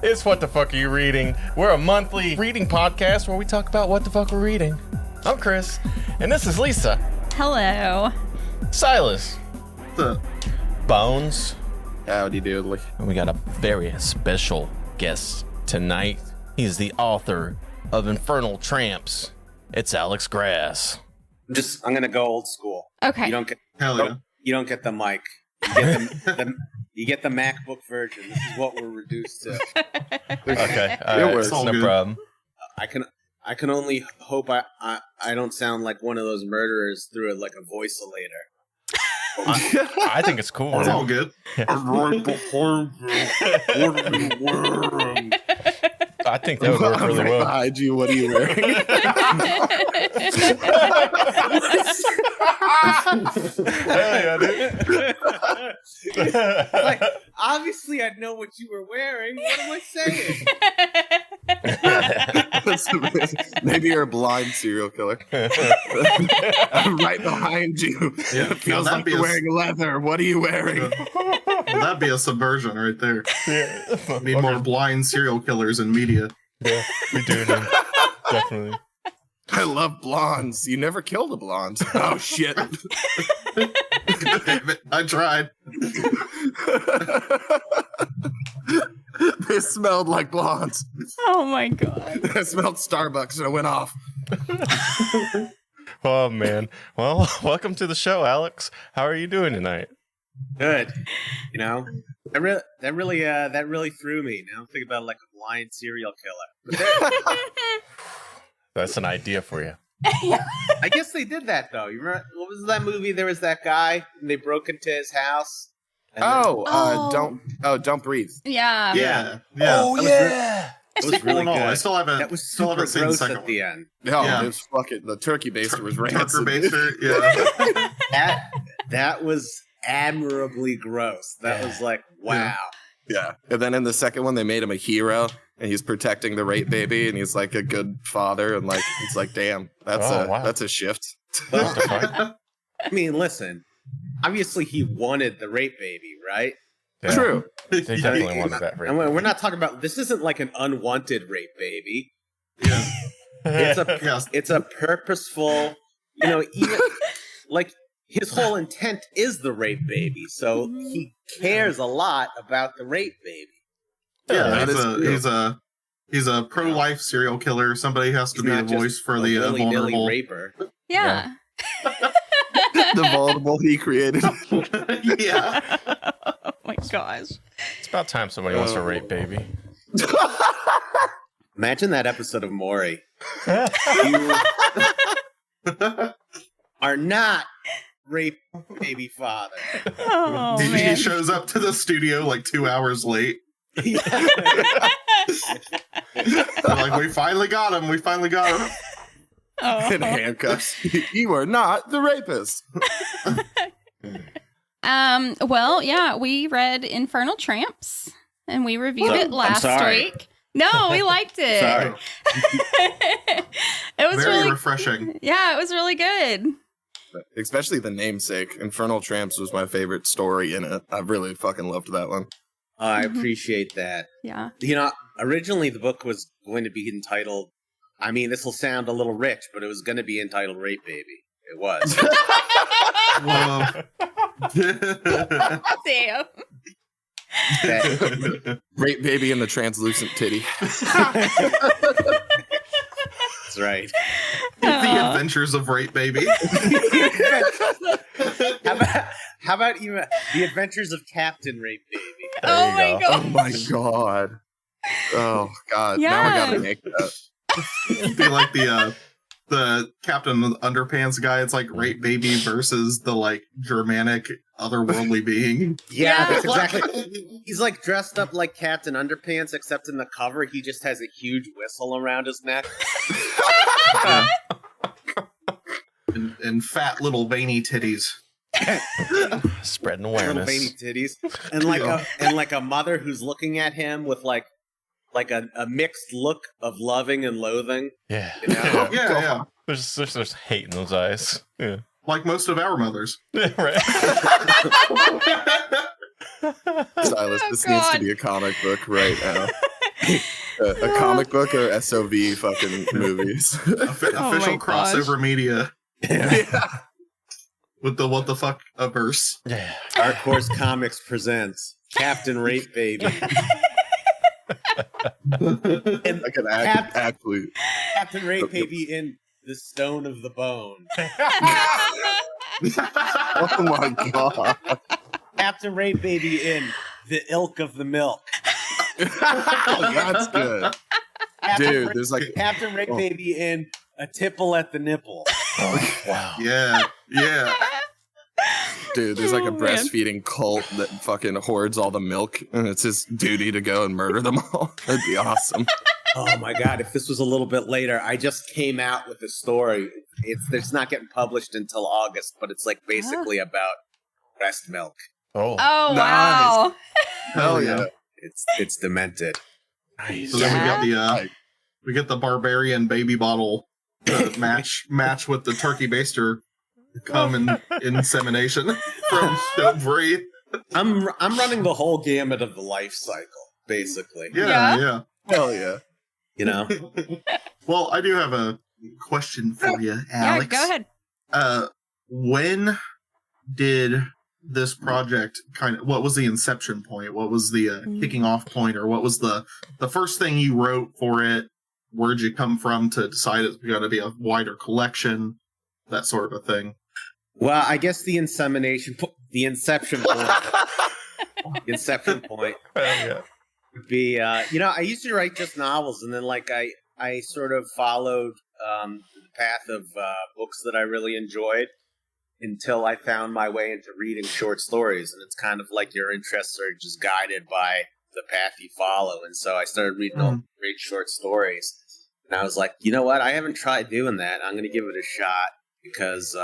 It's What the Fuck Are You Reading? We're a monthly reading podcast where we talk about what the fuck we're reading. I'm Chris, and this is Lisa. Hello. Silas. What's up? Bones. Howdy doodly. And we got a very special guest tonight. He's the author of Infernal Tramps. It's Alex Grass. I'm gonna go old school. Okay. You don't get the mic. You get the MacBook version. This is what we're reduced to. Okay, it's no problem. I can only hope I don't sound like one of those murderers through it like a voice-olator. I think it's cool. It's all good. I'm right behind you. What are you wearing? I think that would work really well. Behind you, what are you wearing? Hell yeah, dude. Like, obviously, I know what you were wearing. What am I saying? Maybe you're a blind serial killer. I'm right behind you. Yeah, it feels like you're wearing leather. What are you wearing? That'd be a subversion right there. Yeah. Need more blind serial killers in media. Yeah, we do. Definitely. I love blondes. You never killed a blonde. Oh, shit. Damn it. I tried. They smelled like blondes. Oh my god. I smelled Starbucks and it went off. Oh, man. Well, welcome to the show, Alex. How are you doing tonight? Good. You know, that really threw me. Now I'm thinking about like a blind serial killer. That's an idea for you. I guess they did that though. You remember what was that movie? There was that guy and they broke into his house. Don't breathe. Yeah. Yeah. Oh yeah. It was really good. I still haven't. That was super gross at the end. Yeah, it was fucking. The turkey baster was rancid. Turkey baster, yeah. That was admirably gross. That was like, wow. Yeah. And then in the second one, they made him a hero, and he's protecting the rape baby, and he's like a good father, and like it's like, damn, that's a shift. Well, I mean, listen. Obviously, he wanted the rape baby, right? Yeah. True. They definitely wanted that rape. And we're not talking about this. Isn't like an unwanted rape baby. Yeah. It's a purposeful. You know, even like. His whole intent is the rape baby, so he cares a lot about the rape baby. Yeah, he's a pro-life serial killer. Somebody has to be a voice for the vulnerable raper. Yeah. The vulnerable he created. Yeah. Oh my gosh. It's about time somebody wants to rape baby. Imagine that episode of Maury. You are not rape baby father. Oh, He man. shows up to the studio like 2 hours late. They're like, we finally got him. Oh. In handcuffs. You are not the rapist. Well, yeah, we read Infernal Tramps and we reviewed it last week. No, we liked it. Sorry. It was very really refreshing. Yeah, it was really good. Especially the namesake. Infernal Tramps was my favorite story in it. I really fucking loved that one. I appreciate that. Yeah. You know, originally the book was going to be entitled, I mean, this will sound a little rich, but it was going to be entitled Rape Baby. It was. Damn. Rape Baby and the Translucent Titty. That's right. The Adventures of Rape Baby. How about even The Adventures of Captain Rape Baby? Oh my god. Oh my god. Oh god. Yeah. Now I gotta make that. Be like the Captain Underpants guy. It's like Rape Baby versus the like Germanic otherworldly being. Yeah, that's exactly. He's like dressed up like Captain Underpants, except in the cover he just has a huge whistle around his neck. And fat little veiny titties. Spreading Little awareness. veiny titties, and like a mother who's looking at him with like a mixed look of loving and loathing. Yeah. You know? Yeah. There's hate in those eyes. Yeah. Like most of our mothers. Yeah, right. Silas, this needs to be a comic book right now. A comic book or SOV fucking movies. Official crossover media. Yeah. With the what the fuck verse. Yeah. Dark Horse Comics presents Captain Rape Baby. And I could actually. Captain Rape Baby in The Stone of the Bone. Oh my god. Captain Rape Baby in The Ilk of the Milk. Oh, that's good. Dude, there's like Captain Rape Baby in A Tipple at the Nipple. Oh, wow. Yeah. Dude, there's like a breastfeeding cult that fucking hoards all the milk, and it's his duty to go and murder them all. That'd be awesome. Oh my god, if this was a little bit later, I just came out with a story. It's not getting published until August, but it's like basically about breast milk. Oh, Oh, wow. Hell yeah. It's demented. nice. So then we get the barbarian baby bottle match with the turkey baster cum and insemination from Don't Breathe. I'm running the whole gamut of the life cycle, basically. Yeah. Hell yeah. You know? Well, I do have a question for you, Alex. Yeah, go ahead. When did this project what was the inception point? What was the kicking off point, or what was the first thing you wrote for it? Where'd you come from to decide it's got to be a wider collection? That sort of a thing. Well, I guess the inception point the inception point would be, I used to write just novels, and then like I sort of followed the path of books that I really enjoyed until I found my way into reading short stories, and it's kind of like your interests are just guided by the path you follow. And so I started reading short stories, and I was like, you know what? I haven't tried doing that. I'm going to give it a shot because,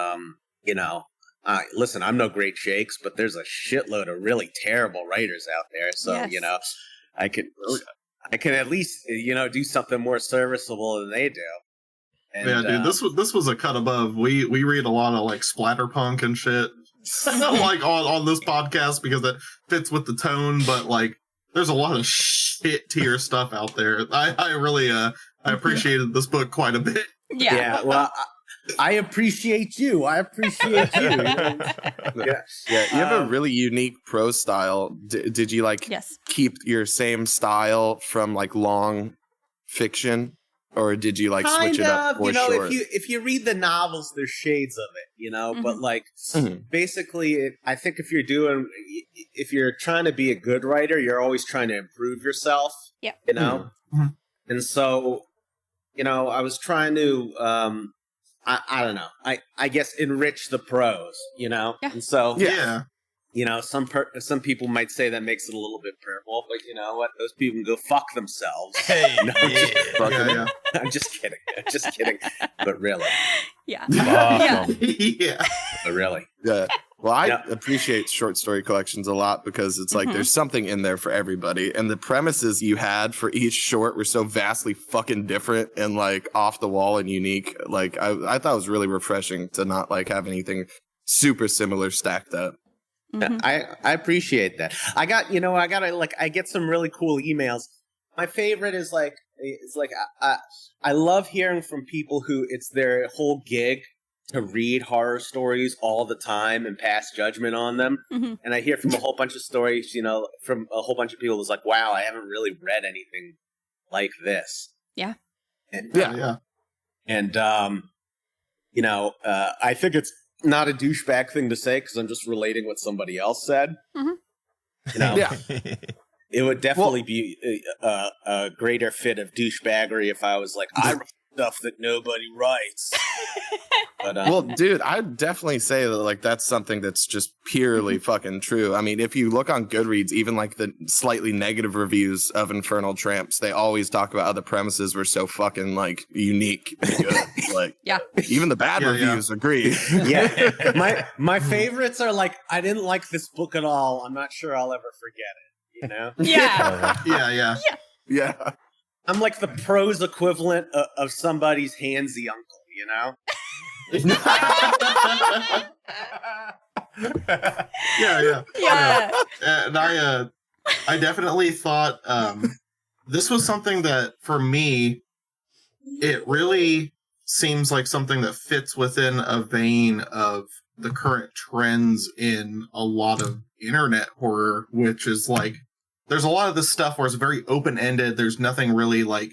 listen, I'm no great shakes, but there's a shitload of really terrible writers out there. So, Yes. I can at least, do something more serviceable than they do. And, yeah, dude, this was a cut above. We read a lot of like splatterpunk and shit, like on this podcast because it fits with the tone. But like, there's a lot of shit tier stuff out there. I really I appreciated this book quite a bit. Yeah. Well, I appreciate you. Yeah. You have a really unique prose style. Did you keep your same style from like long fiction? Or did you switch it up for short? If you read the novels, there's shades of it, but like basically, I think if you're trying to be a good writer, you're always trying to improve yourself. Yeah. And so, I was trying to, I don't know, I guess enrich the prose, Yeah. And so, Yeah. Some people might say that makes it a little bit purple, but you know what? Those people can go fuck themselves. Hey, No, I'm just kidding. But really. Yeah. Awesome. Yeah. But really. Yeah. Well, I appreciate short story collections a lot because it's like there's something in there for everybody. And the premises you had for each short were so vastly fucking different and like off the wall and unique. Like I thought it was really refreshing to not like have anything super similar stacked up. I appreciate that. I get some really cool emails. My favorite is I love hearing from people who it's their whole gig to read horror stories all the time and pass judgment on them. And I hear from a whole bunch of stories, from a whole bunch of people who's like, wow, I haven't really read anything like this. Yeah. And, And I think it's not a douchebag thing to say because I'm just relating what somebody else said. It would definitely be a greater fit of douchebaggery if I was like, I write stuff that nobody writes. But, well, dude, I'd definitely say that like that's something that's just purely fucking true. I mean, if you look on Goodreads, even like the slightly negative reviews of Infernal Tramps, they always talk about how the premises were so fucking like unique and good. Like, even the bad reviews agree. My favorites are like, I didn't like this book at all. I'm not sure I'll ever forget it. Yeah. I'm like the prose equivalent of somebody's handsy uncle, Yeah. And I definitely thought this was something that, for me, it really seems like something that fits within a vein of the current trends in a lot of internet horror, which is like, there's a lot of this stuff where it's very open-ended. There's nothing really like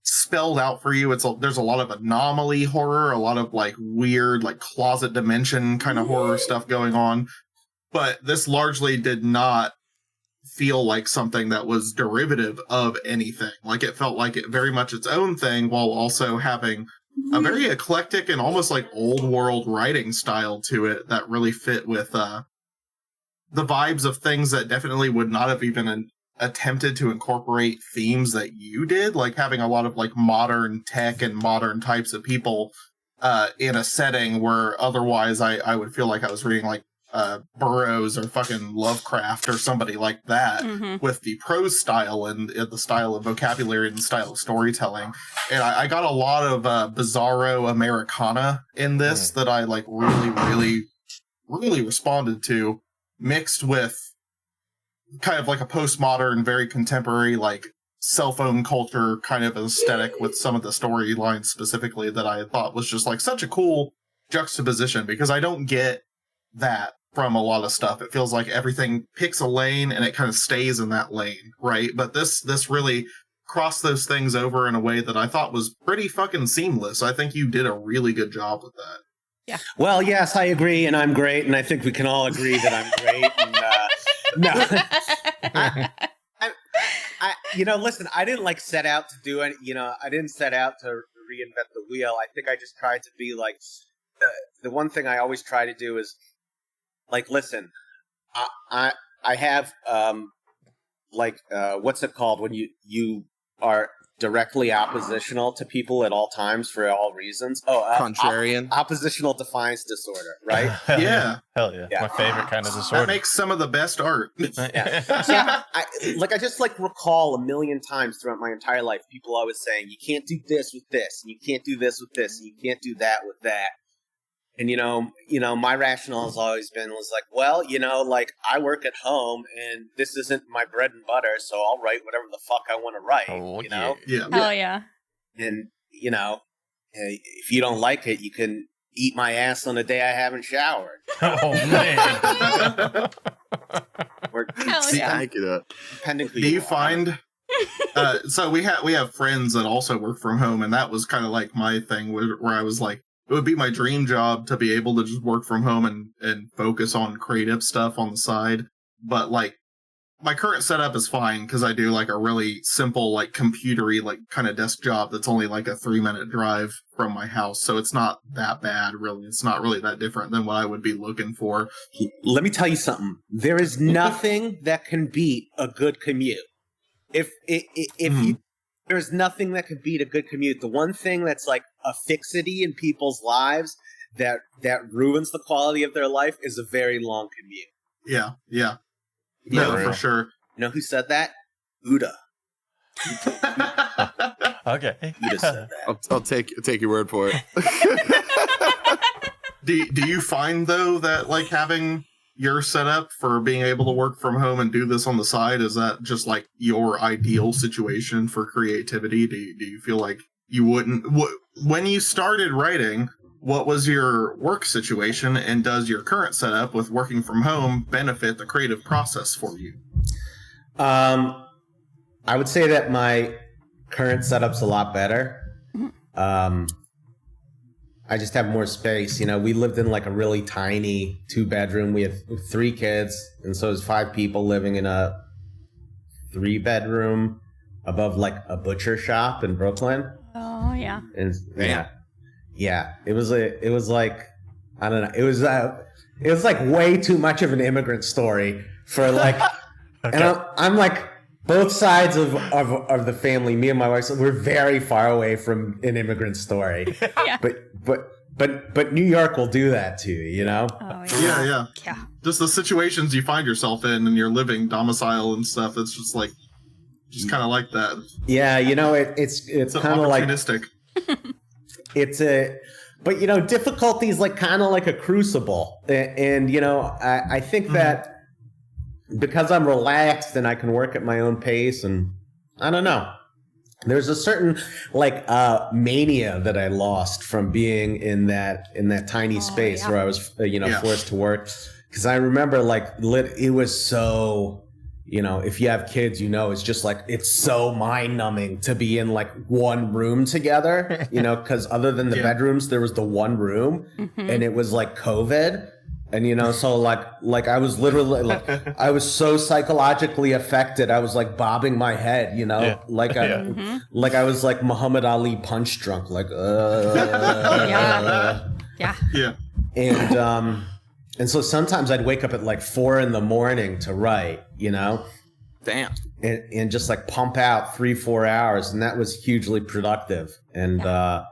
spelled out for you. There's a lot of anomaly horror, a lot of like weird like closet dimension kind of horror stuff going on. But this largely did not feel like something that was derivative of anything. Like it felt like it very much its own thing, while also having a very eclectic and almost like old world writing style to it that really fit with the vibes of things that definitely would not have even attempted to incorporate themes that you did, like having a lot of like modern tech and modern types of people in a setting where otherwise I would feel like I was reading like Burroughs or fucking Lovecraft or somebody like that, with the prose style and the style of vocabulary and the style of storytelling. And I got a lot of bizarro Americana in this that I like really responded to, mixed with kind of like a postmodern, very contemporary, like cell phone culture kind of aesthetic with some of the storylines specifically that I thought was just like such a cool juxtaposition, because I don't get that from a lot of stuff. It feels like everything picks a lane and it kind of stays in that lane, right? But this really crossed those things over in a way that I thought was pretty fucking seamless. I think you did a really good job with that. Yeah. Well, yes, I agree, and I'm great, and I think we can all agree that I'm great. And, no, listen, I didn't like set out to do any. I didn't set out to reinvent the wheel. I think I just tried to be like the one thing I always try to do is like, listen, I have what's it called when you are directly oppositional to people at all times for all reasons. Contrarian. Oppositional defiance disorder, right? Yeah. Hell yeah. My favorite kind of disorder. That makes some of the best art. Yeah. I just like recall a million times throughout my entire life, people always saying, you can't do this with this, and you can't do this with this, and you can't do that with that. And, my rationale has always was like, well, like I work at home and this isn't my bread and butter, so I'll write whatever the fuck I want to write, Yeah. Oh, yeah. And, if you don't like it, you can eat my ass on a day I haven't showered. Oh, man. Or, I get it. depending who Do you find... so we have friends that also work from home, and that was kind of like my thing where I was like, it would be my dream job to be able to just work from home and focus on creative stuff on the side. But like my current setup is fine because I do like a really simple, like computery, like kind of desk job that's only like a 3-minute drive from my house. So it's not that bad, really. It's not really that different than what I would be looking for. Let me tell you something. There is nothing that can beat a good commute. There's nothing that could beat a good commute. The one thing that's like a fixity in people's lives that ruins the quality of their life is a very long commute. Yeah. No, for sure. You know who said that? Uda. Okay. Uda said that. I'll take your word for it. Do you find though that like having your setup for being able to work from home and do this on the side, is that just like your ideal situation for creativity? Do you feel like you wouldn't when you started writing, what was your work situation, and does your current setup with working from home benefit the creative process for you? I would say that my current setup's a lot better. I just have more space. We lived in like a really tiny 2-bedroom. We have 3 kids, and so there's 5 people living in a 3-bedroom above like a butcher shop in Brooklyn. Oh yeah. And yeah. It was like, I don't know. It was like way too much of an immigrant story for like, okay. And I'm like, both sides of the family, me and my wife, so we're very far away from an immigrant story. Yeah. But New York will do that to you, Oh, Yeah. Just the situations you find yourself in and your living domicile and stuff. It's just kind of like that. Yeah, it's kind of like but difficulty is like kind of like a crucible, and I think that because I'm relaxed and I can work at my own pace and I don't know. There's a certain mania that I lost from being in that tiny space where I was forced to work, because I remember it was so, if you have kids, it's just it's so mind numbing to be in one room together, because other than the bedrooms there was the one room, and it was COVID. And so I was literally I was so psychologically affected. I was bobbing my head, I was like Muhammad Ali punch drunk, And so sometimes I'd wake up at 4 a.m. to write, Damn. And just pump out 3-4 hours, and that was hugely productive. And I'm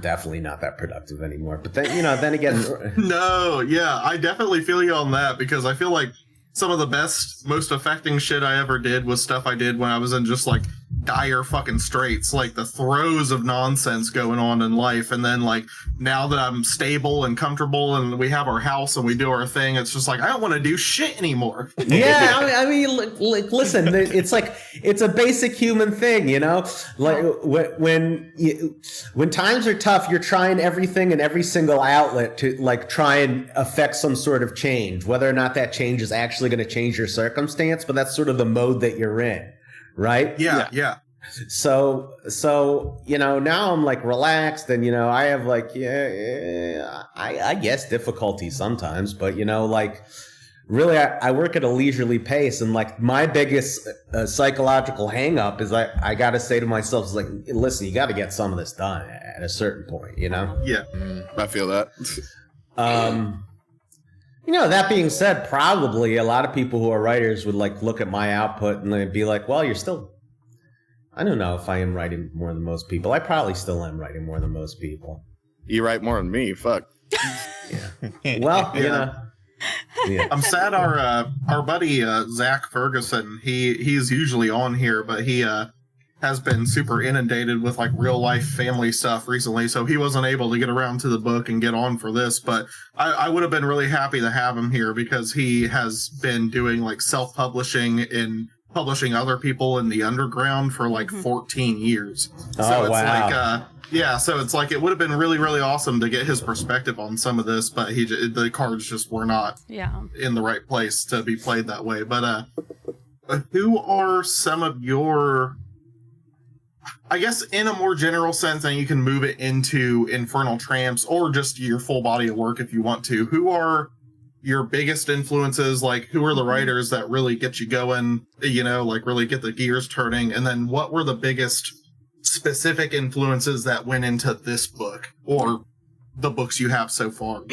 definitely not that productive anymore. But then again, no, yeah, I definitely feel you on that, because I feel like some of the best, most affecting shit I ever did was stuff I did when I was in just dire fucking straits, the throes of nonsense going on in life. And then now that I'm stable and comfortable and we have our house and we do our thing, it's just I don't want to do shit anymore. Yeah, I mean, listen, it's a basic human thing, when times are tough, you're trying everything in every single outlet to try and affect some sort of change, whether or not that change is actually going to change your circumstance, but that's sort of the mode that you're in. Right? Yeah. So now I'm relaxed, and I have I guess difficulties sometimes, but really I work at a leisurely pace, and my biggest psychological hang up is I got to say to myself, listen, you got to get some of this done at a certain point, Yeah. I feel that. That being said, probably a lot of people who are writers would look at my output and they'd be well, you're still, I don't know if I am writing more than most people. I probably still am writing more than most people. You write more than me. Fuck. Yeah. Well, Yeah. I'm sad our buddy Zach Ferguson, he's usually on here, but he has been super inundated with real life family stuff recently, so he wasn't able to get around to the book and get on for this. But I would have been really happy to have him here, because he has been doing self-publishing and publishing other people in the underground for 14 years. So wow. So it's it would have been really, really awesome to get his perspective on some of this, but the cards just were not in the right place to be played that way. But who are some of your, I guess in a more general sense, and you can move it into Infernal Tramps or just your full body of work if you want to, who are your biggest influences? Who are the writers that really get you going, really get the gears turning? And then what were the biggest specific influences that went into this book or the books you have so far?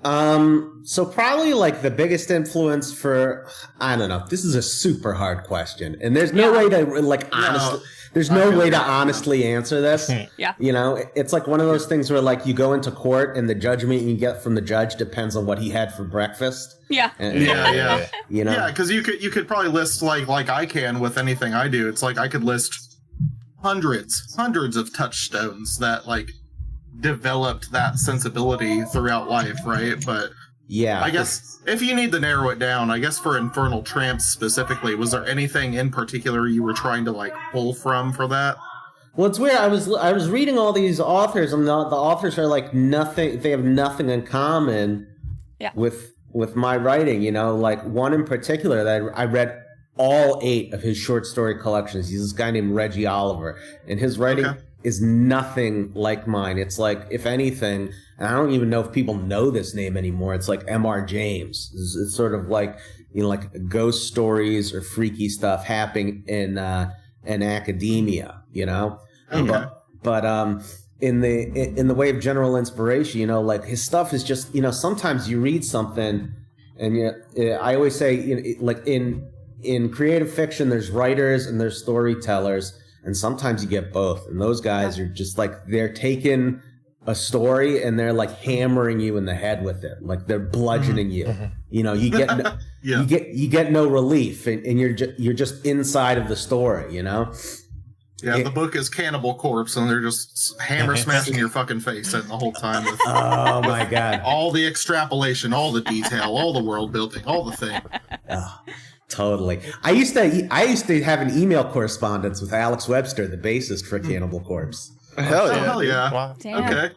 So probably the biggest influence for, I don't know, this is a super hard question, and there's no way to honestly, there's no way to honestly answer this. Yeah. It's one of those things where you go into court and the judgment you get from the judge depends on what he had for breakfast. Yeah. Yeah. Yeah, because you could probably list like I can with anything I do. It's I could list hundreds of touchstones that developed that sensibility throughout life, right? But yeah, I guess if you need to narrow it down, I guess for Infernal Tramps specifically, was there anything in particular you were trying to pull from for that? Well, it's weird. I was reading all these authors, and the authors are nothing. They have nothing in common with my writing. One in particular that I read all 8 of his short story collections. He's this guy named Reggie Oliver, and his writing is nothing like mine. It's if anything, and I don't even know if people know this name anymore, it's M.R. James. It's sort of ghost stories or freaky stuff happening in academia, Okay. But in the way of general inspiration, his stuff is just, sometimes you read something, and I always say, in creative fiction, there's writers and there's storytellers, and sometimes you get both. And those guys are just they're taking a story and they're hammering you in the head with it, they're bludgeoning you. You get you get no relief, and you're just inside of the story. Yeah, the book is Cannibal Corpse, and they're just hammer smashing your fucking face in the whole time. With oh my god! All the extrapolation, all the detail, all the world building, all the thing. totally. I used to have an email correspondence with Alex Webster, the bassist for Cannibal Corpse. Hell yeah. Hell yeah. Wow. Damn. Okay.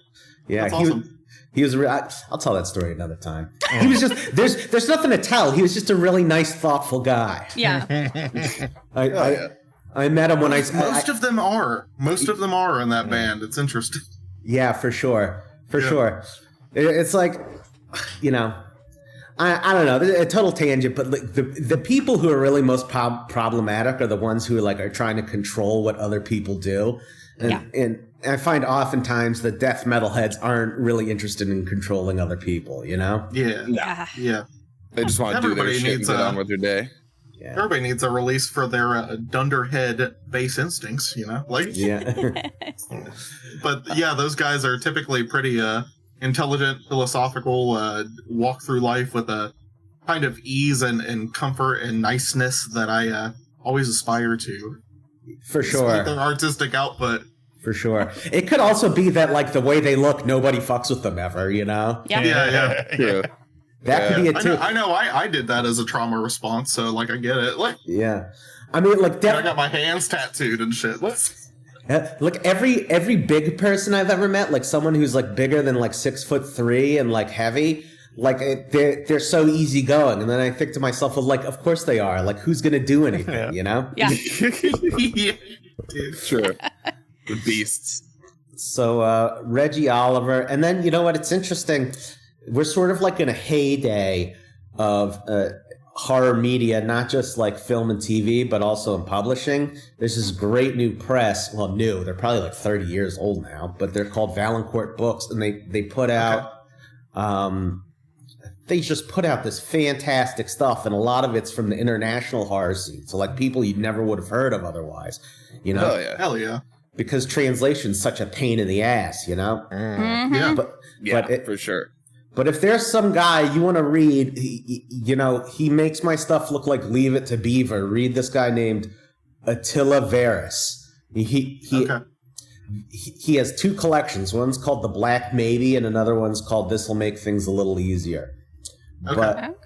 Yeah, That's awesome. He was. I'll tell that story another time. He was just. There's nothing to tell. He was just a really nice, thoughtful guy. Yeah. I met him when Most of them are in that band. It's interesting. Yeah, for sure. Sure. It's like, you know, I don't know, a total tangent, but like the people who are really most problematic are the ones who are trying to control what other people do. And I find oftentimes the death metal heads aren't really interested in controlling other people, you know? Yeah. They just want to do their shit and get on with their day. Yeah. Everybody needs a release for their dunderhead bass instincts, you know? Yeah. But yeah, those guys are typically pretty intelligent, philosophical, walk through life with a kind of ease and comfort and niceness that I always aspire to. For sure. Despite their artistic output. For sure. It could also be that, like, the way they look, nobody fucks with them ever, you know? Yeah. Yeah. That could be it, too. I know. I did that as a trauma response, so, like, I get it. Like, Yeah. I mean, like, I got my hands tattooed and shit. look, every big person I've ever met, like, someone who's, like, bigger than, like, 6'3" and, like, heavy, like, they're so easygoing. And then I think to myself, well, like, of course they are. Like, who's going to do anything, you know? Yeah. Yeah. True. The beasts. So Reggie Oliver, and then you know what? It's interesting. We're sort of like in a heyday of horror media, not just like film and TV, but also in publishing. There's this great new press. Well, new. They're probably like 30 years old now, but they're called Valancourt Books, and they put out. They just put out this fantastic stuff, and a lot of it's from the international horror scene. So like people you never would have heard of otherwise, you know? Hell yeah. Because translation's such a pain in the ass, you know? Yeah. But for sure. But if there's some guy you want to read, he makes my stuff look like Leave It to Beaver. Read this guy named Attila Veris. He has two collections. One's called The Black Maybe, and another one's called This'll Make Things a Little Easier. Okay. But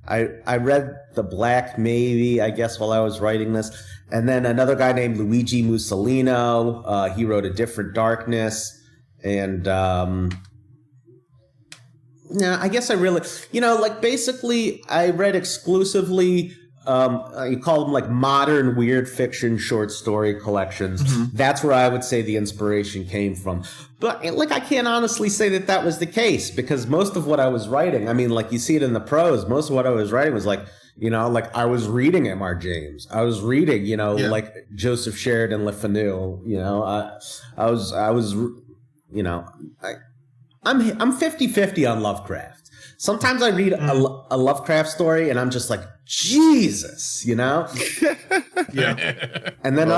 I read The Black Maybe, I guess, while I was writing this. And then another guy named Luigi Mussolino, he wrote A Different Darkness. And, I guess I really, basically I read exclusively, you call them like modern weird fiction short story collections. Mm-hmm. That's where I would say the inspiration came from. But I can't honestly say that was the case, because most of what I was writing, I mean, like you see it in the prose, most of what I was writing was like, I was reading M.R. James. I was reading, like Joseph Sheridan Le Fanu. I'm 50-50 on Lovecraft. Sometimes I read a Lovecraft story and I'm just like, Jesus, Yeah. And then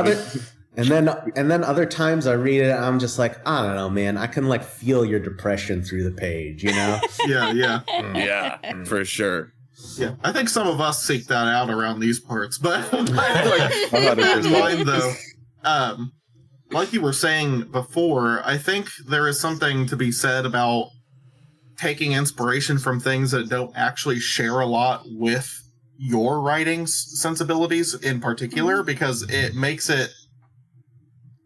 other times I read it and I'm just like, I don't know, man. I can like feel your depression through the page, Yeah. Yeah, for sure. Yeah, I think some of us seek that out around these parts, but in mind though, like you were saying before, I think there is something to be said about taking inspiration from things that don't actually share a lot with your writing sensibilities in particular, because it makes it,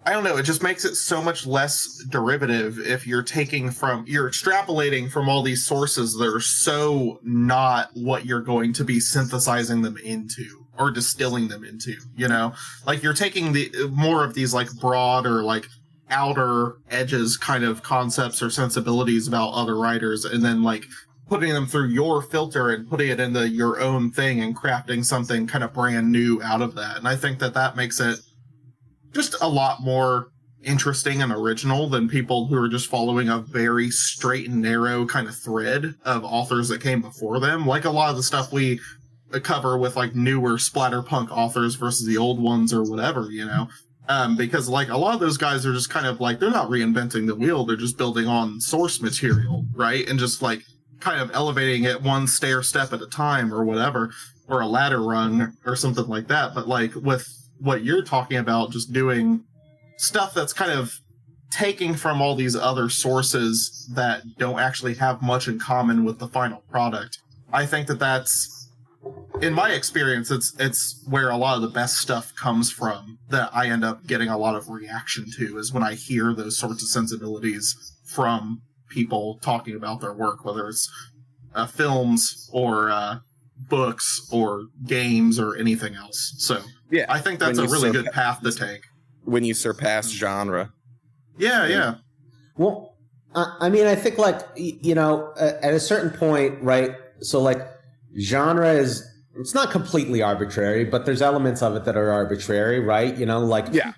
I don't know, it just makes it so much less derivative if you're extrapolating from all these sources that are so not what you're going to be synthesizing them into or distilling them into, like you're taking more of these like broad or like outer edges kind of concepts or sensibilities about other writers, and then like putting them through your filter and putting it into your own thing and crafting something kind of brand new out of that. And I think that makes it just a lot more interesting and original than people who are just following a very straight and narrow kind of thread of authors that came before them. Like a lot of the stuff we cover with like newer splatterpunk authors versus the old ones or whatever, because like a lot of those guys are just kind of like, they're not reinventing the wheel. They're just building on source material, right? And just like kind of elevating it one stair step at a time or whatever, or a ladder rung or something like that. But like with what you're talking about, just doing stuff that's kind of taking from all these other sources that don't actually have much in common with the final product. I think that's in my experience, it's where a lot of the best stuff comes from that I end up getting a lot of reaction to, is when I hear those sorts of sensibilities from people talking about their work, whether it's films or books or games or anything else. So Yeah, I think that's a really good path to take. When you surpass genre. Yeah. Well, I mean, I think, like, you know, at a certain point, right? So, like, genre is, it's not completely arbitrary, but there's elements of it that are arbitrary, right? You know, like, Yeah.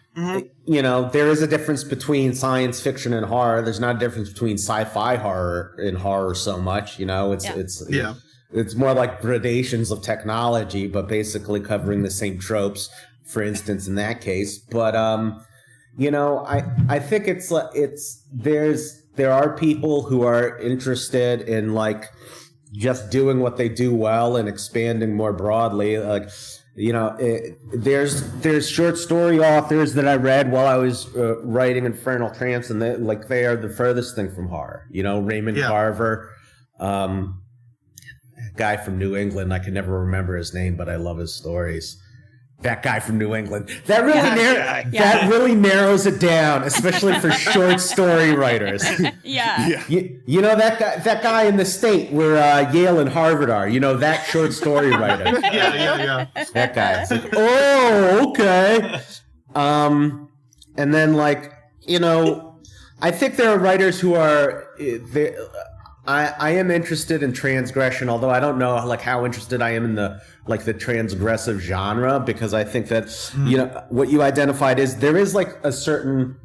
you know, there is a difference between science fiction and horror. There's not a difference between sci-fi horror and horror so much, you know? It's more like gradations of technology, but basically covering the same tropes, for instance, in that case. But, you know, I think there are people who are interested in, like, just doing what they do well and expanding more broadly. Like, you know, there's short story authors that I read while I was writing Infernal Tramps, and they are the furthest thing from horror. You know, Raymond Carver, guy from New England. I can never remember his name, but I love his stories. That guy from New England. That really narrows it down, especially for short story writers. Yeah. You know, that guy in the state where Yale and Harvard are. You know, that short story writer. Yeah. That guy. It's like, oh, okay. And then, like, you know, I think there are writers who are. I am interested in transgression, although I don't know, like, how interested I am in the transgressive genre, because I think that, you know, what you identified is there is, like, a certain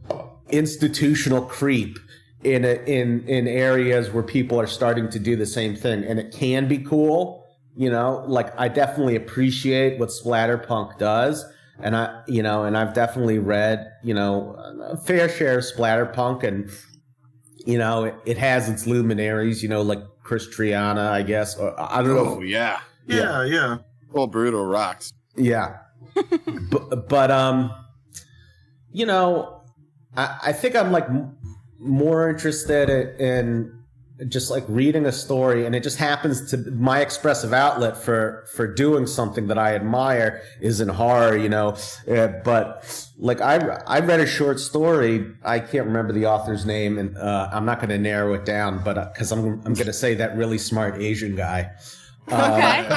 institutional creep in areas where people are starting to do the same thing, and it can be cool, you know. Like, I definitely appreciate what splatterpunk does, and I've definitely read, you know, a fair share of splatterpunk, and, you know, it has its luminaries, you know, like Chris Triana, I guess. Or, I don't know. Oh, yeah. Yeah. Well, Brutal rocks. Yeah. but you know, I think I'm, like, more interested in just, like, reading a story, and it just happens to, my expressive outlet for doing something that I admire is in horror, you know. But, like, I read a short story. I can't remember the author's name, and I'm not going to narrow it down, but because I'm going to say that really smart Asian guy. Okay.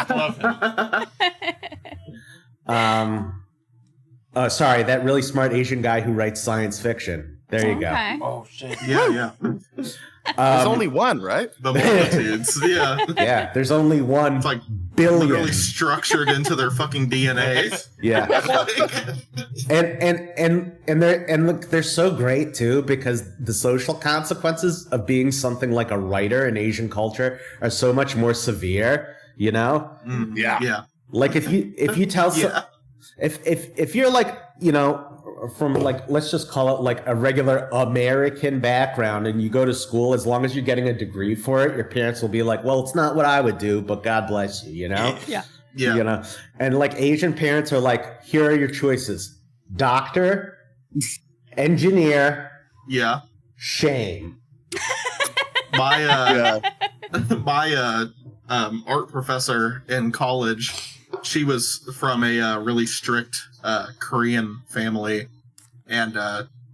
Sorry, that really smart Asian guy who writes science fiction. There you go. Oh shit. Yeah. There's only one, right? The multitudes. Yeah. Yeah, there's only one. It's like billion. literally structured into their fucking DNA. Yeah. and look, they're so great too, because the social consequences of being something like a writer in Asian culture are so much more severe, you know? Yeah. Like, if you tell if you're, like, you know, from, like, let's just call it, like, a regular American background, and you go to school, as long as you're getting a degree for it, your parents will be like, well, it's not what I would do, but God bless you, you know? Yeah. You know? And, like, Asian parents are like, here are your choices: doctor, engineer, shame. My art professor in college, she was from a really strict Korean family, and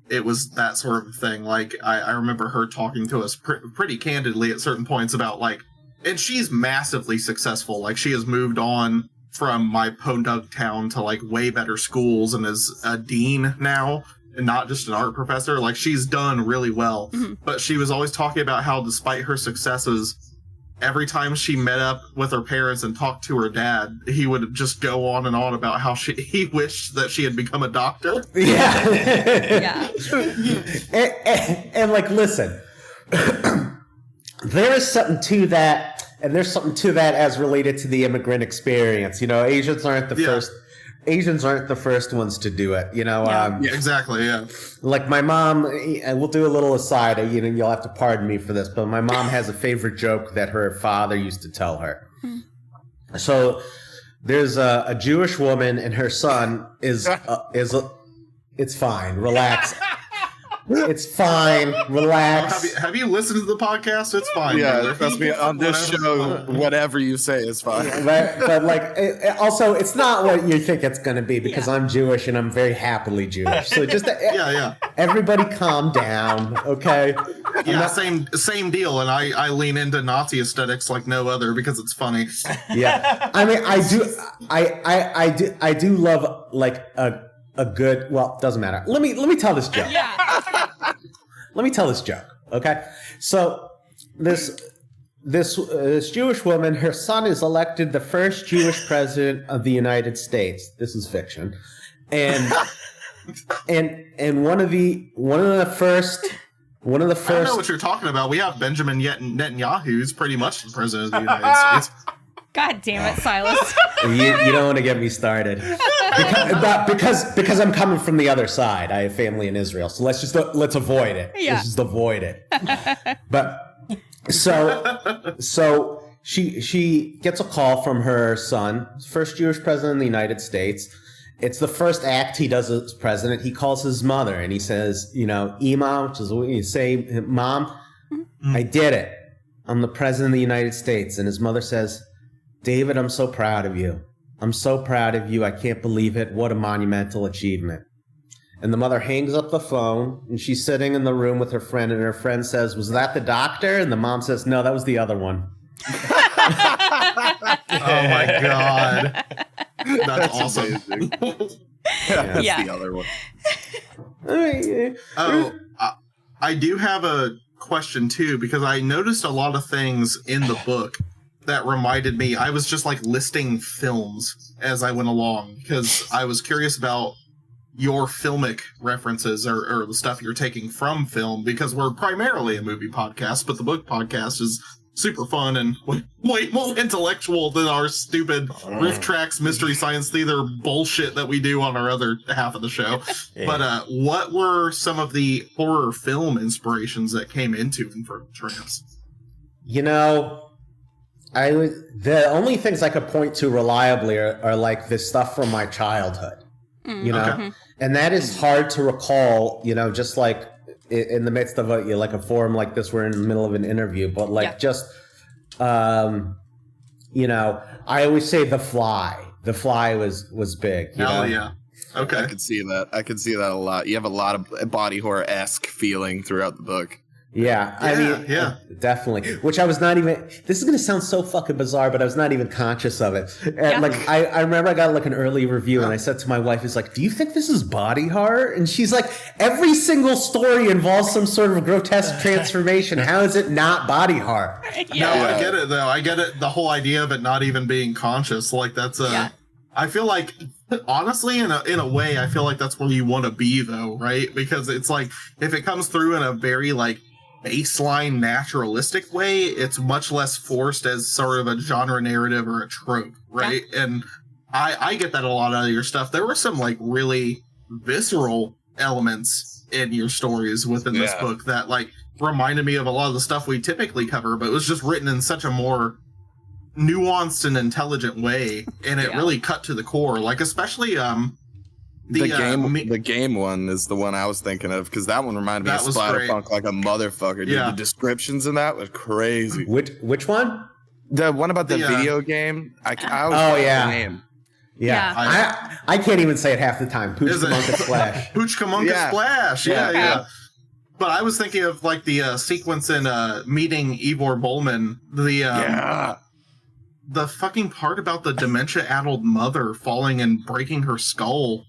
it was that sort of thing. Like, I remember her talking to us pretty candidly at certain points about, like, and she's massively successful. Like, she has moved on from my podunk town to, like, way better schools, and is a dean now, and not just an art professor. Like, she's done really well. Mm-hmm. But she was always talking about how, despite her successes, every time she met up with her parents and talked to her dad, he would just go on and on about how he wished that she had become a doctor. Yeah. Yeah. and, like, listen, there is something to that, and there's something to that as related to the immigrant experience. You know, Asians aren't the first ones to do it, you know. Exactly, yeah. Like, my mom, and we'll do a little aside, you know, you'll have to pardon me for this, but my mom has a favorite joke that her father used to tell her. So there's a Jewish woman, and her son is it's fine, relax. It's fine. Relax. Have you listened to the podcast? It's fine. Yeah, trust me. On this show, whatever you say is fine. But like, also, it's not what you think it's going to be because I'm Jewish and I'm very happily Jewish. So just everybody, calm down, okay? Yeah, same deal. And I lean into Nazi aesthetics like no other because it's funny. Yeah, I mean, I do love like a good. Well, doesn't matter. Let me tell this joke. Yeah. Let me tell this joke. Okay, so this Jewish woman, her son is elected the first Jewish president of the United States. This is fiction, and one of the first. I don't know what you're talking about. We have Benjamin Netanyahu, who's pretty much the president of the United States. God damn it, Silas. You don't want to get me started. Because I'm coming from the other side. I have family in Israel. So let's avoid it. Yeah. Let's just avoid it. But so she gets a call from her son, first Jewish president of the United States. It's the first act he does as president. He calls his mother and he says, Ima, which is what you say, Mom, I did it. I'm the president of the United States. And his mother says, David, I'm so proud of you. I'm so proud of you. I can't believe it. What a monumental achievement. And the mother hangs up the phone and she's sitting in the room with her friend and her friend says, was that the doctor? And the mom says, no, that was the other one. Oh my God. That's awesome. That's the other one. I do have a question too, because I noticed a lot of things in the book that reminded me. I was just like listing films as I went along because I was curious about your filmic references or the stuff you're taking from film, because we're primarily a movie podcast, but the book podcast is super fun and way more intellectual than our stupid riff tracks mystery science theater bullshit that we do on our other half of the show. Yeah. But what were some of the horror film inspirations that came into Infernal Tramps? The only things I could point to reliably are like this stuff from my childhood, okay. And that is hard to recall, just like in the midst of a forum like this, we're in the middle of an interview, but I always say The Fly was big. Hell yeah. Okay. I could see that a lot. You have a lot of body horror-esque feeling throughout the book. Yeah, I mean, definitely. Which I was not even. This is going to sound so fucking bizarre, but I was not even conscious of it. And I remember I got an early review, and I said to my wife, "Is do you think this is body horror?" And she's like, "Every single story involves some sort of grotesque transformation. How is it not body horror?" No, I get it though. I get it. The whole idea of it not even being conscious, that's a. Yeah. I feel like, honestly, in a way, I feel like that's where you want to be, though, right? Because it's if it comes through in a very baseline naturalistic way, it's much less forced as sort of a genre narrative or a trope, right? Yeah. And I get that a lot out of your stuff. There were some really visceral elements in your stories within this book that reminded me of a lot of the stuff we typically cover, but it was just written in such a more nuanced and intelligent way, and it really cut to the core. Especially the game one is the one I was thinking of, because that one reminded me of Splatterpunk like a motherfucker. Dude, the descriptions in that was crazy. Which one? The one about the video game. I always the name. Yeah. I can't even say it half the time. Poochkamunka Splash. Poochkamunka Splash. Yeah. But I was thinking of the sequence in meeting Ivor Bullman. The fucking part about the dementia-addled mother falling and breaking her skull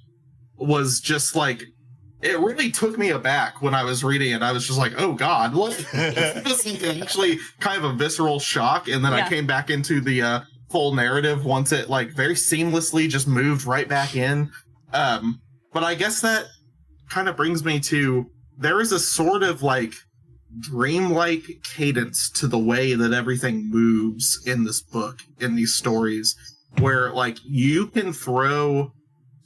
was just it really took me aback when I was reading it. I was just oh God, look, this is actually kind of a visceral shock. And then I came back into the full narrative once it very seamlessly just moved right back in. But I guess that kind of brings me to, there is a sort of dreamlike cadence to the way that everything moves in this book, in these stories, where you can throw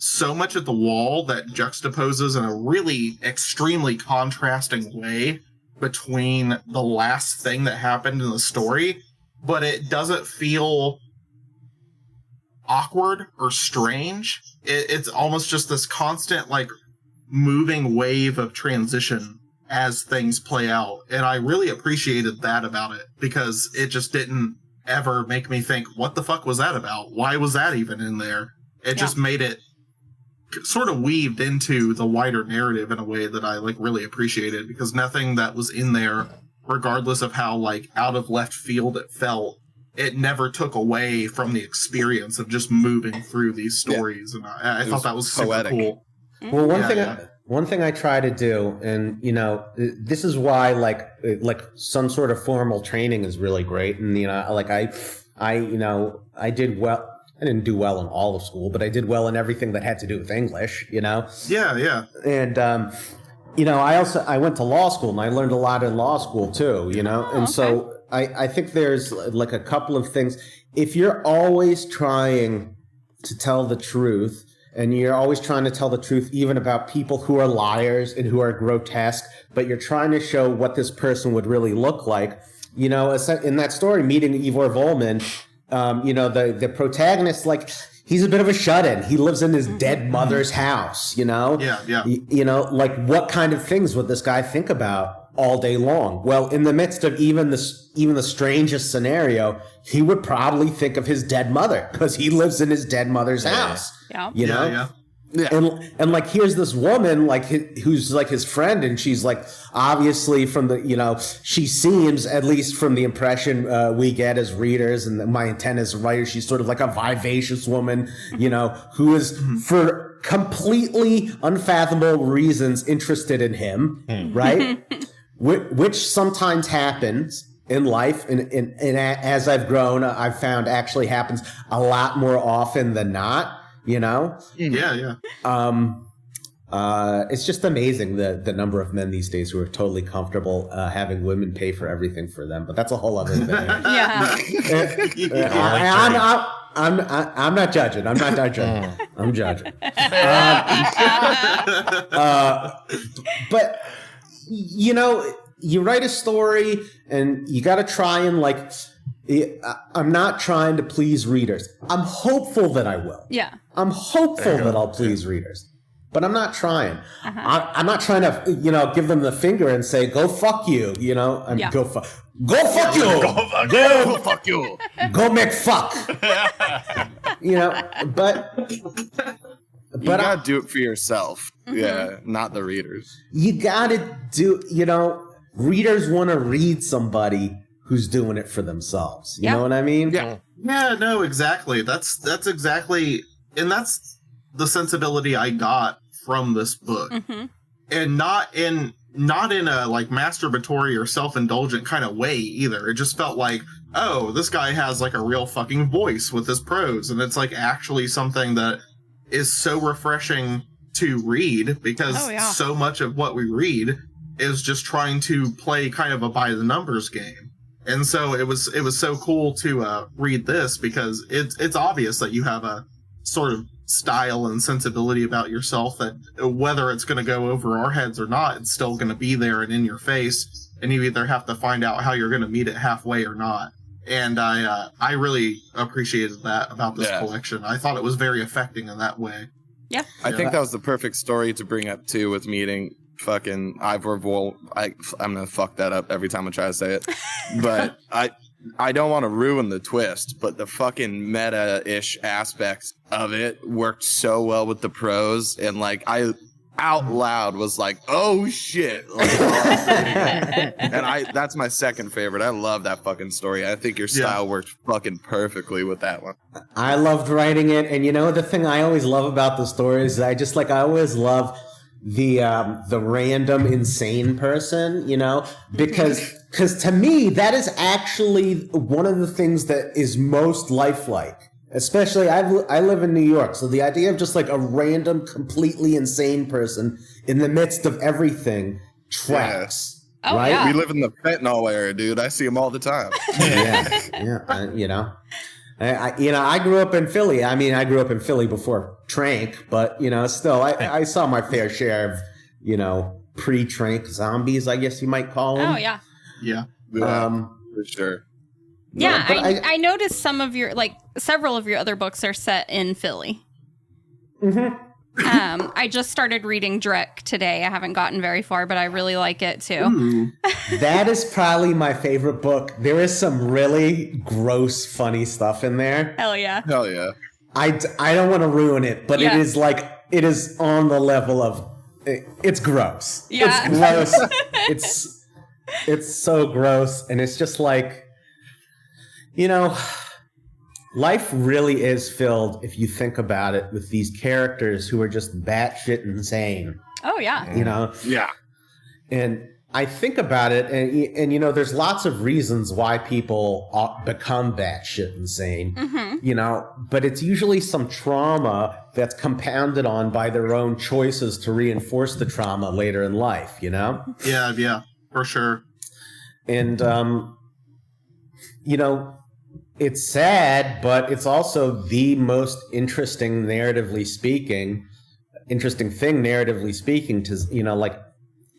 so much at the wall that juxtaposes in a really extremely contrasting way between the last thing that happened in the story, but it doesn't feel awkward or strange. It's almost just this constant moving wave of transition as things play out. And I really appreciated that about it, because it just didn't ever make me think, what the fuck was that about? Why was that even in there? It just made it sort of weaved into the wider narrative in a way that I like really appreciated, because nothing that was in there, regardless of how like out of left field it felt, it never took away from the experience of just moving through these stories. And I thought that was poetic. Super cool. Well, one thing I try to do, and this is why like some sort of formal training is really great. And like I did well. I didn't do well in all of school, but I did well in everything that had to do with English. Yeah. And I went to law school, and I learned a lot in law school too. So I think there's like a couple of things. If you're always trying to tell the truth, and you're always trying to tell the truth even about people who are liars and who are grotesque, but you're trying to show what this person would really look like. In that story, Meeting Ivor Volman, the protagonist, like, he's a bit of a shut-in. He lives in his dead mother's house, Yeah. Like, what kind of things would this guy think about all day long? Well, in the midst of even the strangest scenario, he would probably think of his dead mother, because he lives in his dead mother's house. Yeah. And like, here's this woman, like, who's like his friend, and she's like, obviously from the, she seems, at least from the impression we get as readers, and my intent as a writer, she's sort of like a vivacious woman, who is for completely unfathomable reasons interested in him, right? Which sometimes happens in life, and as I've grown, I've found actually happens a lot more often than not. Yeah. It's just amazing the number of men these days who are totally comfortable having women pay for everything for them. But that's a whole other thing. I'm not judging. I'm judging. But you write a story, and you got to try and like. I'm not trying to please readers. I'm hopeful that I will. Yeah. I'm hopeful that I'll please readers, but I'm not trying. I'm not trying to, give them the finger and say, "Go fuck you." Go fuck you. Go fuck you. Go make fuck. But you gotta do it for yourself. Yeah, not the readers. You gotta do. Readers want to read somebody who's doing it for themselves. You know what I mean? Yeah. Yeah, no, exactly. That's exactly, and that's the sensibility I got from this book. And not in a like masturbatory or self-indulgent kind of way either. It just felt like, oh, this guy has like a real fucking voice with his prose, and it's like actually something that is so refreshing to read, because so much of what we read is just trying to play kind of a by the numbers game. And so it was so cool to read this, because it's obvious that you have a sort of style and sensibility about yourself that whether it's going to go over our heads or not, it's still going to be there and in your face, and you either have to find out how you're going to meet it halfway or not. And I really appreciated that about this collection. I thought it was very affecting in that way. Yeah. I think that was the perfect story to bring up too, with meeting fucking Ivor Vol. I'm gonna fuck that up every time I try to say it, but I don't want to ruin the twist, but the fucking meta-ish aspects of it worked so well with the prose, and like I out loud was like, oh shit. Like, and that's my second favorite. I love that fucking story. I think your style worked fucking perfectly with that one. I loved writing it, and the thing I always love about the story is I always love the random insane person, because to me that is actually one of the things that is most lifelike. Especially I live in New York, so the idea of just like a random completely insane person in the midst of everything tracks. Oh, right? yeah. We live in the fentanyl era, dude. I see them all the time. I grew up in Philly. I mean, I grew up in Philly before Trank, but, still, I saw my fair share of, pre-Trank zombies, I guess you might call them. Oh, yeah. Yeah. For sure. Yeah, I noticed several of your other books are set in Philly. Mm-hmm. I just started reading Drek today. I haven't gotten very far, but I really like it too. Ooh. That is probably my favorite book. There is some really gross, funny stuff in there. Hell yeah. Hell yeah. I don't want to ruin it, but Yeah. it is on the level of, it's gross. Yeah. It's gross. It's so gross. And it's just like, life really is filled, if you think about it, with these characters who are just batshit insane. Oh, yeah. Yeah. And I think about it, and there's lots of reasons why people become batshit insane, but it's usually some trauma that's compounded on by their own choices to reinforce the trauma later in life, Yeah, for sure. And, it's sad, but it's also the most interesting thing, narratively speaking,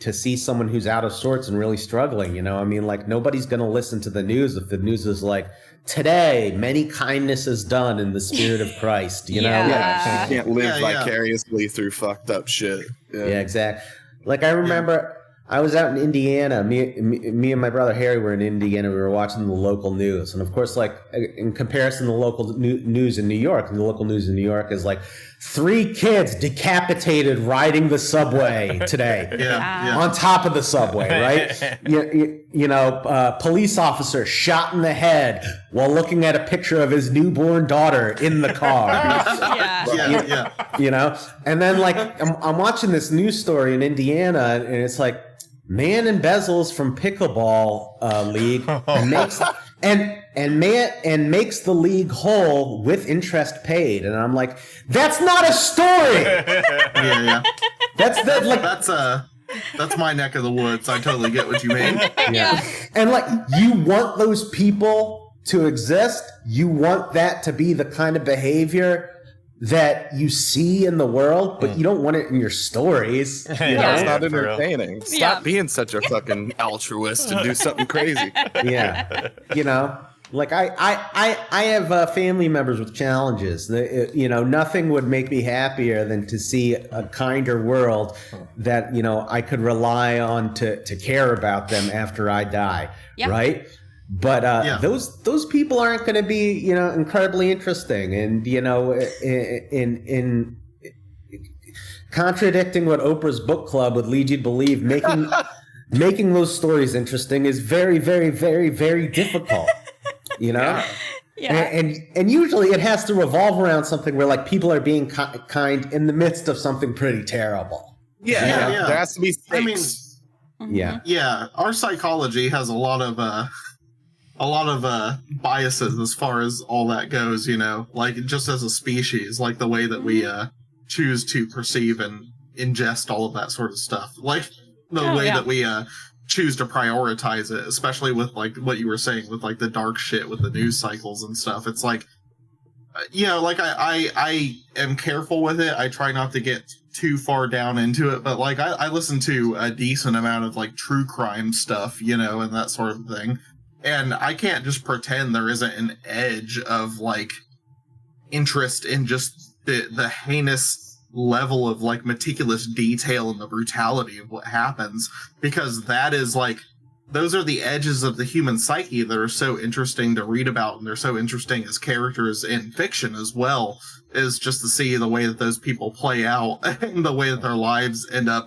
to see someone who's out of sorts and really struggling, nobody's going to listen to the news if the news is like, today, many kindnesses done in the spirit of Christ, Yeah. Yeah. You can't live Yeah. vicariously through fucked up shit. Yeah, exactly. Like, I remember I was out in Indiana. Me and my brother Harry were in Indiana. We were watching the local news. And, of course, like, in comparison to the local news in New York, the local news in New York is like 3 kids decapitated riding the subway today. Yeah. On top of the subway, right? Police officer shot in the head while looking at a picture of his newborn daughter in the car. Yeah. And then like I'm watching this news story in Indiana, and it's like, man embezzles from pickleball league and makes the league whole with interest paid, and I'm like, that's not a story. Yeah. That's That's my neck of the woods. I totally get what you mean. Yeah. And like, you want those people to exist. You want that to be the kind of behavior that you see in the world, but you don't want it in your stories. It's not entertaining. Stop being such a fucking altruist and do something crazy. Yeah. Like I have family members with challenges. Nothing would make me happier than to see a kinder world that, I could rely on to care about them after I die. Yeah. Right. But those people aren't going to be, incredibly interesting. And, in contradicting what Oprah's book club would lead you to believe, making those stories interesting is very, very, very, very difficult. Yeah. And usually it has to revolve around something where like people are being kind in the midst of something pretty terrible. Yeah. There has to be stakes. Yeah. Our psychology has a lot of biases as far as all that goes, like just as a species, like the way that we choose to perceive and ingest all of that sort of stuff, like the way that we choose to prioritize it, especially with like what you were saying with like the dark shit with the news cycles and stuff. It's like, like I am careful with it. I try not to get too far down into it, but like I listen to a decent amount of like true crime stuff, and that sort of thing. And I can't just pretend there isn't an edge of like interest in just the heinous level of like meticulous detail and the brutality of what happens, because that is like, those are the edges of the human psyche that are so interesting to read about, and they're so interesting as characters in fiction as well, is just to see the way that those people play out and the way that their lives end up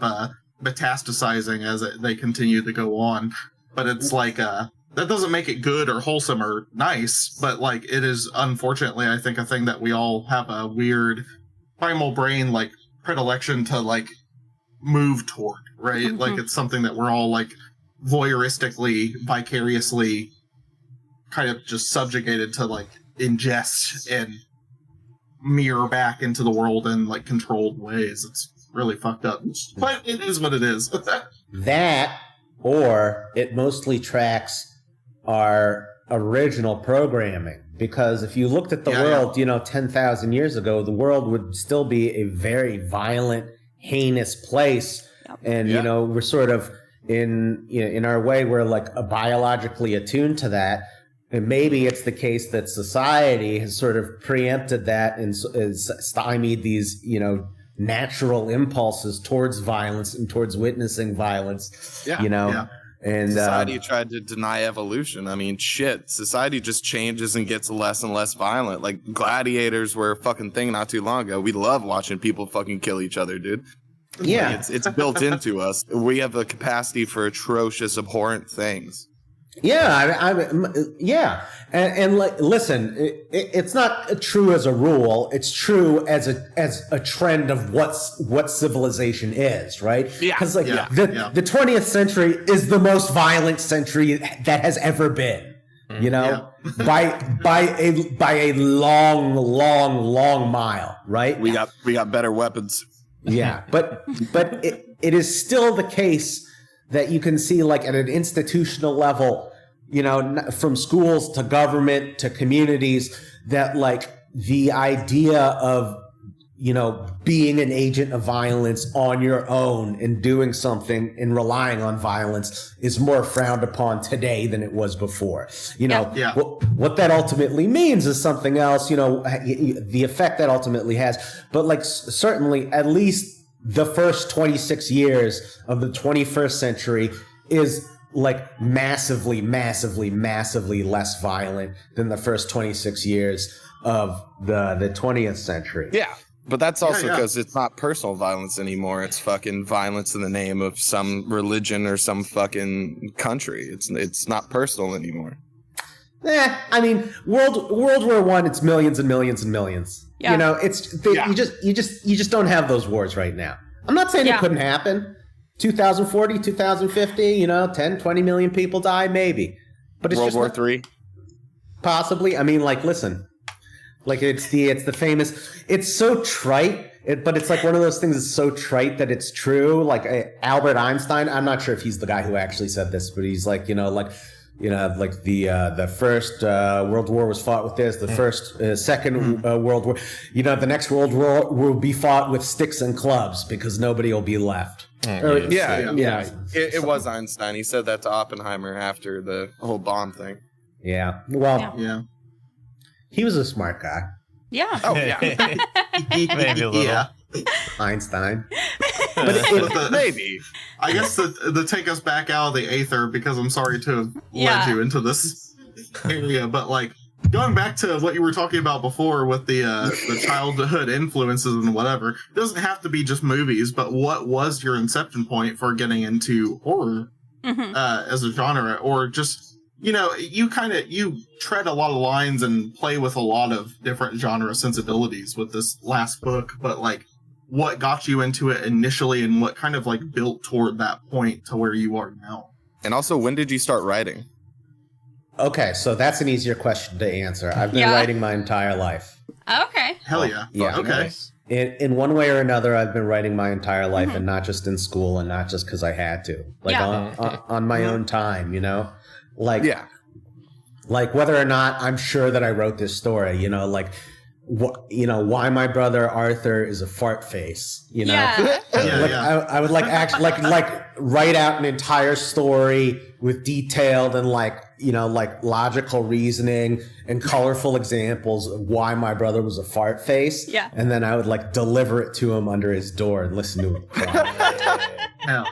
metastasizing as they continue to go on. But it's like that doesn't make it good or wholesome or nice, but like it is, unfortunately, I think a thing that we all have a weird primal brain like predilection to like move toward, right? Mm-hmm. Like it's something that we're all like voyeuristically, vicariously kind of just subjugated to like ingest and mirror back into the world in like controlled ways. It's really fucked up, but it is what it is. That, or it mostly tracks our original programming. Because if you looked at the world, 10,000 years ago, the world would still be a very violent, heinous place. Yep. And, we're sort of in our way, we're like biologically attuned to that. And maybe it's the case that society has sort of preempted that and stymied these, natural impulses towards violence and towards witnessing violence. Yeah. You know. Yeah. And society tried to deny evolution. I mean, shit. Society just changes and gets less and less violent. Like gladiators were a fucking thing not too long ago. We love watching people fucking kill each other, dude. yeah, Like, it's built into us. We have the capacity for atrocious, abhorrent things. yeah, yeah. And like, listen, it's not true as a rule. It's true as a trend of what civilization is, right? Yeah. Because like Yeah. the 20th century is the most violent century that has ever been. You know, by a long mile, right? We got better weapons. Yeah, but it is still the case that you can see, like, at an institutional level, you know, from schools to government to communities, that like the idea of, you know, being an agent of violence on your own and doing something and relying on violence is more frowned upon today than it was before. You know, Yeah. what that ultimately means is something else, you know, the effect that ultimately has. But like certainly at least the first 26 years of the 21st century is like massively less violent than the first 26 years of the 20th century. Yeah. But that's also Yeah. because it's not personal violence anymore. It's fucking violence in the name of some religion or some fucking country. It's not personal anymore. I mean, World War I, it's millions and millions and millions. Yeah. You know, you just don't have those wars right now. I'm not saying it couldn't happen. 2040, 2050, you know, 10, 20 million people die, maybe. But it's World just War III. possibly. I mean, like, listen, like it's the famous. It's so trite. But it's like one of those things that's so trite that it's true. Like Albert Einstein, I'm not sure if he's the guy who actually said this, but he's like, like the first World War was fought with this, the first, second World War, the next World War will be fought with sticks and clubs because nobody will be left. Yeah. It was Einstein. He said that to Oppenheimer after the whole bomb thing. Yeah. Well, Yeah. he was a smart guy. Yeah. Oh, yeah. Maybe a little. Yeah. Einstein. But Maybe. I guess to take us back out of the aether, because I'm sorry to have Yeah. led you into this area, but like going back to what you were talking about before with the childhood influences and whatever, it doesn't have to be just movies, but what was your inception point for getting into horror as a genre, or just, you tread a lot of lines and play with a lot of different genre sensibilities with this last book, but like, what got you into it initially and what kind of like built toward that point to where you are now? And also, when did you start writing? Okay, so that's an easier question to answer. I've been writing my entire life. Okay. Hell yeah. Yeah. Okay. In one way or another, I've been writing my entire life, and not just in school, and not just because I had to. Like on my own time, Like, like whether or not I'm sure that I wrote this story, why my brother Arthur is a fart face, Yeah. I would like actually like write out an entire story with detailed and like logical reasoning and colorful examples of why my brother was a fart face. Yeah. And then I would like deliver it to him under his door and listen to him cry. Hell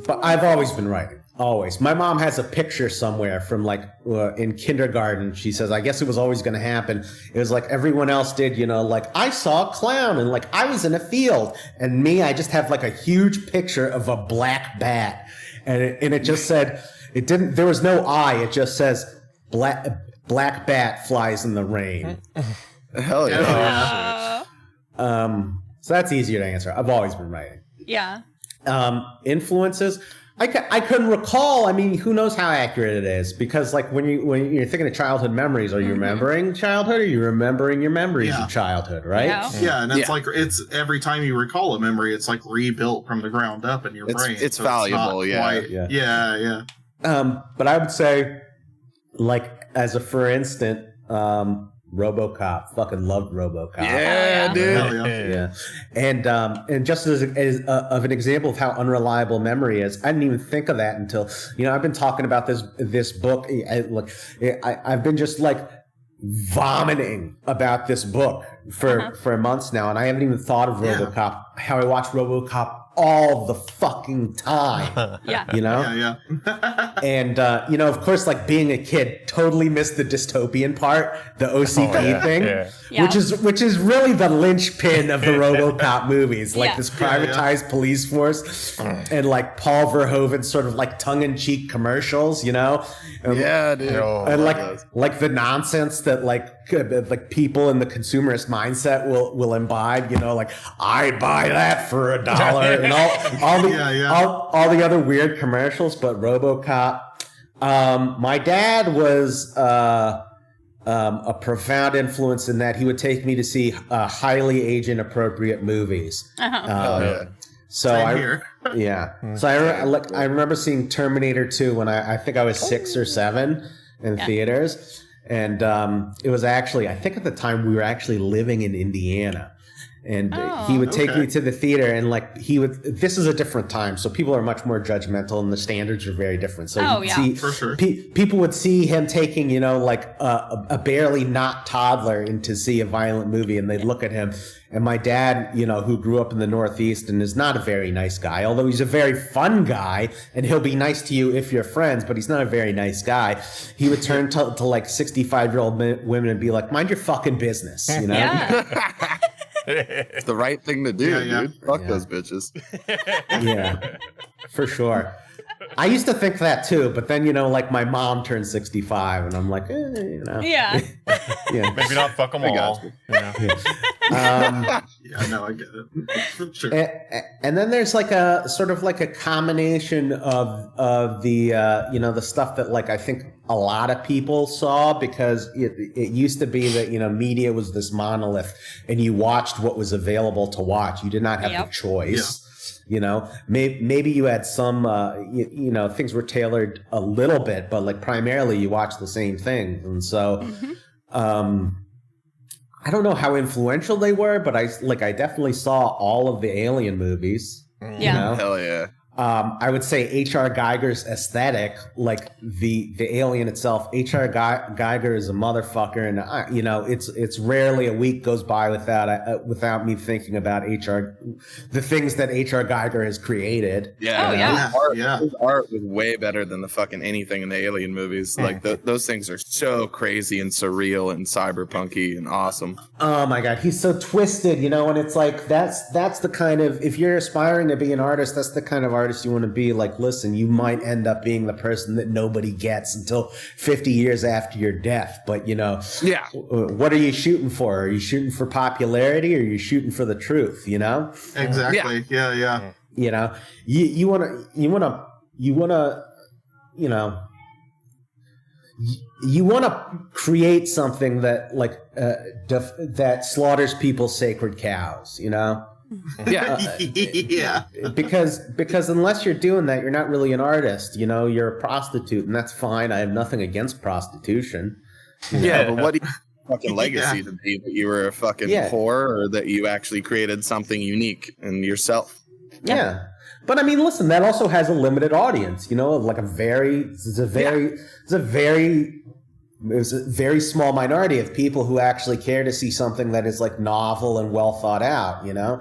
But I've always been writing. Always. My mom has a picture somewhere from like in kindergarten. She says, I guess it was always going to happen. It was like everyone else did, like I saw a clown and like I was in a field, and me, I just have like a huge picture of a black bat. And it just said, there was no I. It just says black bat flies in the rain. Hell yeah. So that's easier to answer. I've always been writing. Yeah. Influences. I couldn't recall. I mean, who knows how accurate it is? Because like when you're thinking of childhood memories, are you remembering childhood? Or are you remembering your memories of childhood? Right? Yeah, and it's like it's every time you recall a memory, it's like rebuilt from the ground up in your brain. It's valuable. Yeah. But I would say, like as a for instance, RoboCop. Fucking loved RoboCop. Yeah, dude. Hell yeah. And just as of an example of how unreliable memory is, I didn't even think of that until I've been talking about this book. I've been just like vomiting about this book for months now, and I haven't even thought of RoboCop. How I watch RoboCop all the fucking time. You know? And you know, of course, like being a kid, totally missed the dystopian part, the OCP thing, which is really the linchpin of the RoboCop movies, like this privatized police force, and like Paul Verhoeven's sort of like tongue-in-cheek commercials, you know? And, dude. And like the nonsense that like people in the consumerist mindset will imbibe, you know, like I buy that for $1 and all the other weird commercials. But RoboCop, my dad was a profound influence in that he would take me to see highly age inappropriate movies. So I remember seeing Terminator 2 when I think I was 6 or 7 in theaters. And it was actually, I think at the time we were actually living in Indiana. And he would take me to the theater, and like this is a different time, so people are much more judgmental and the standards are very different. So for sure. People would see him taking, you know, like a barely not toddler in to see a violent movie, and they'd look at him. And my dad, you know, who grew up in the Northeast and is not a very nice guy, although he's a very fun guy, and he'll be nice to you if you're friends, but he's not a very nice guy. He would turn to like 65-year-old women and be like, mind your fucking business, you know? It's the right thing to do, dude. Fuck those bitches. Yeah, for sure. I used to think that too, but then, you know, like my mom turned 65 and I'm like, you know. Yeah. Maybe not fuck them all. I know, I get it. For sure. And then there's like a sort of like a combination of the, you know, the stuff that like I think a lot of people saw, because it used to be that, you know, media was this monolith and you watched what was available to watch. You did not have the choice. You know, maybe you had some, you know, things were tailored a little bit, but like primarily you watched the same thing. And so, I don't know how influential they were, but I definitely saw all of the Alien movies. You know? Hell yeah. I would say H.R. Geiger's aesthetic, like the alien itself. H.R. Geiger is a motherfucker, and you know, it's rarely a week goes by without me thinking about the things that H.R. Geiger has created. His art was way better than the fucking anything in the Alien movies. Like those things are so crazy and surreal and cyberpunky and awesome. Oh my god, he's so twisted, you know, and it's like that's the kind of, if you're aspiring to be an artist, that's the kind of artist you want to be. Like, listen, you might end up being the person that nobody gets until 50 years after your death, but you know, what are you shooting for? Are you shooting for popularity, or are you shooting for the truth, you know? Exactly. Yeah. You know, you want to you know, you want to create something that like that slaughters people's sacred cows, you know? Because unless you're doing that, you're not really an artist. You know, you're a prostitute, and that's fine. I have nothing against prostitution. But what do you fucking legacy to be? That you were a fucking whore, or that you actually created something unique in yourself? Yeah. But I mean, listen, that also has a limited audience. You know, like it's a very small minority of people who actually care to see something that is like novel and well thought out, you know?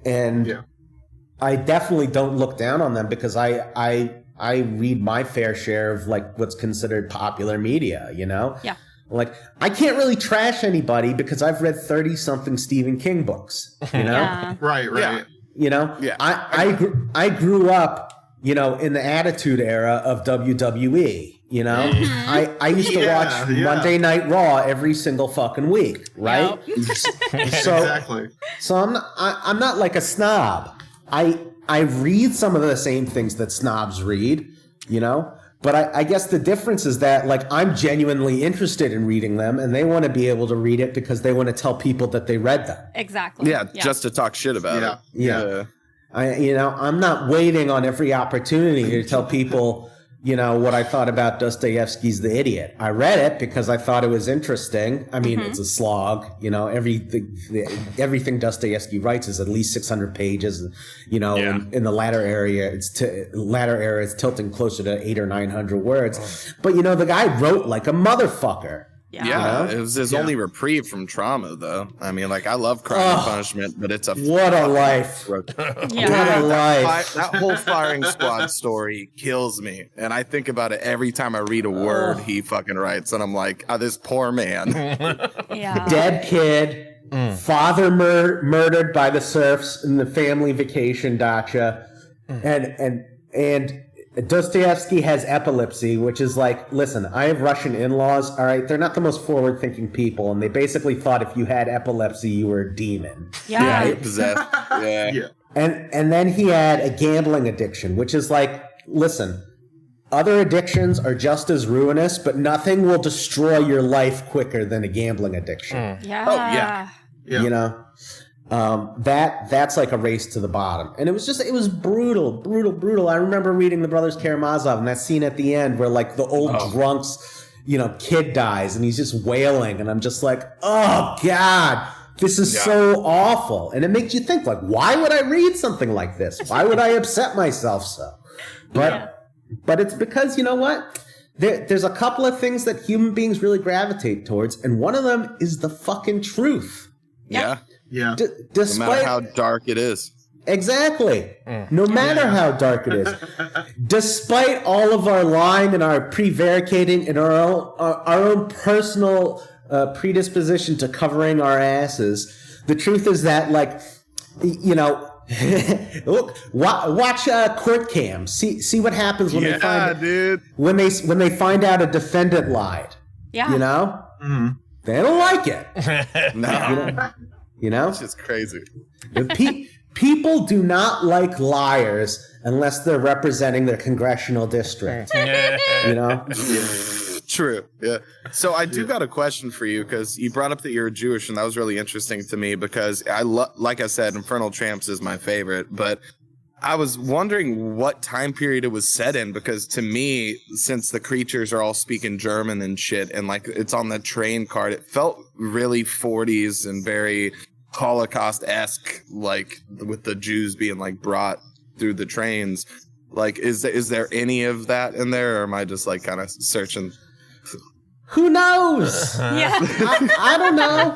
And I definitely don't look down on them, because I read my fair share of like what's considered popular media, you know? Yeah. Like, I can't really trash anybody because I've read 30-something Stephen King books, you know? Right. Yeah. You know? Yeah. I grew up, you know, in the Attitude Era of WWE. You know, I used to watch Monday Night Raw every single fucking week, right? Exactly. So I'm not like a snob. I read some of the same things that snobs read, you know. But I guess the difference is that like I'm genuinely interested in reading them, and they want to be able to read it because they want to tell people that they read them. Exactly. Yeah, just to talk shit about it. Yeah. I'm not waiting on every opportunity to tell people, you know, what I thought about Dostoevsky's The Idiot. I read it because I thought it was interesting. I mean, it's a slog, you know, everything Dostoevsky writes is at least 600 pages, you know, in the latter era, it's tilting closer to 800 or 900 words. But, you know, the guy wrote like a motherfucker, Yeah, it was his only reprieve from trauma, though. I mean, like, I love Crime and Punishment, but it's a what a life. What a life. That whole firing squad story kills me, and I think about it every time I read a word he fucking writes, and I'm like, this poor man. Dead kid, father murdered by the serfs in the family vacation dacha, and Dostoevsky has epilepsy, which is like, listen, I have Russian in-laws, all right? They're not the most forward-thinking people, and they basically thought if you had epilepsy, you were a demon. Yeah. Possessed. Yeah. And then he had a gambling addiction, which is like, listen, other addictions are just as ruinous, but nothing will destroy your life quicker than a gambling addiction. Yeah. Oh, yeah. You know? That's like a race to the bottom. And it was brutal. I remember reading The Brothers Karamazov and that scene at the end where like the old drunk's, kid dies and he's just wailing. And I'm just like, oh God, this is so awful. And it makes you think like, why would I read something like this? Why would I upset myself so? But it's because, you know what? There's a couple of things that human beings really gravitate towards. And one of them is the fucking truth. Yeah. Yeah. No matter how dark it is. Exactly. No matter how dark it is. Despite all of our lying and our prevaricating and our own personal predisposition to covering our asses, the truth is that, like, look, watch court cams. See what happens when they find when they find out a defendant lied. Yeah. Mm-hmm. They don't like it. No. It's just crazy. People do not like liars unless they're representing their congressional district. True. Yeah. So I do got a question for you because you brought up that you're Jewish, and that was really interesting to me because like I said, Infernal Tramps is my favorite, but I was wondering what time period it was set in because to me, since the creatures are all speaking German and shit, and like it's on the train card, it felt really 40s and very Holocaust-esque, like with the Jews being like brought through the trains. Like, is there any of that in there, or am I just like kind of searching? Who knows? Yeah. I don't know.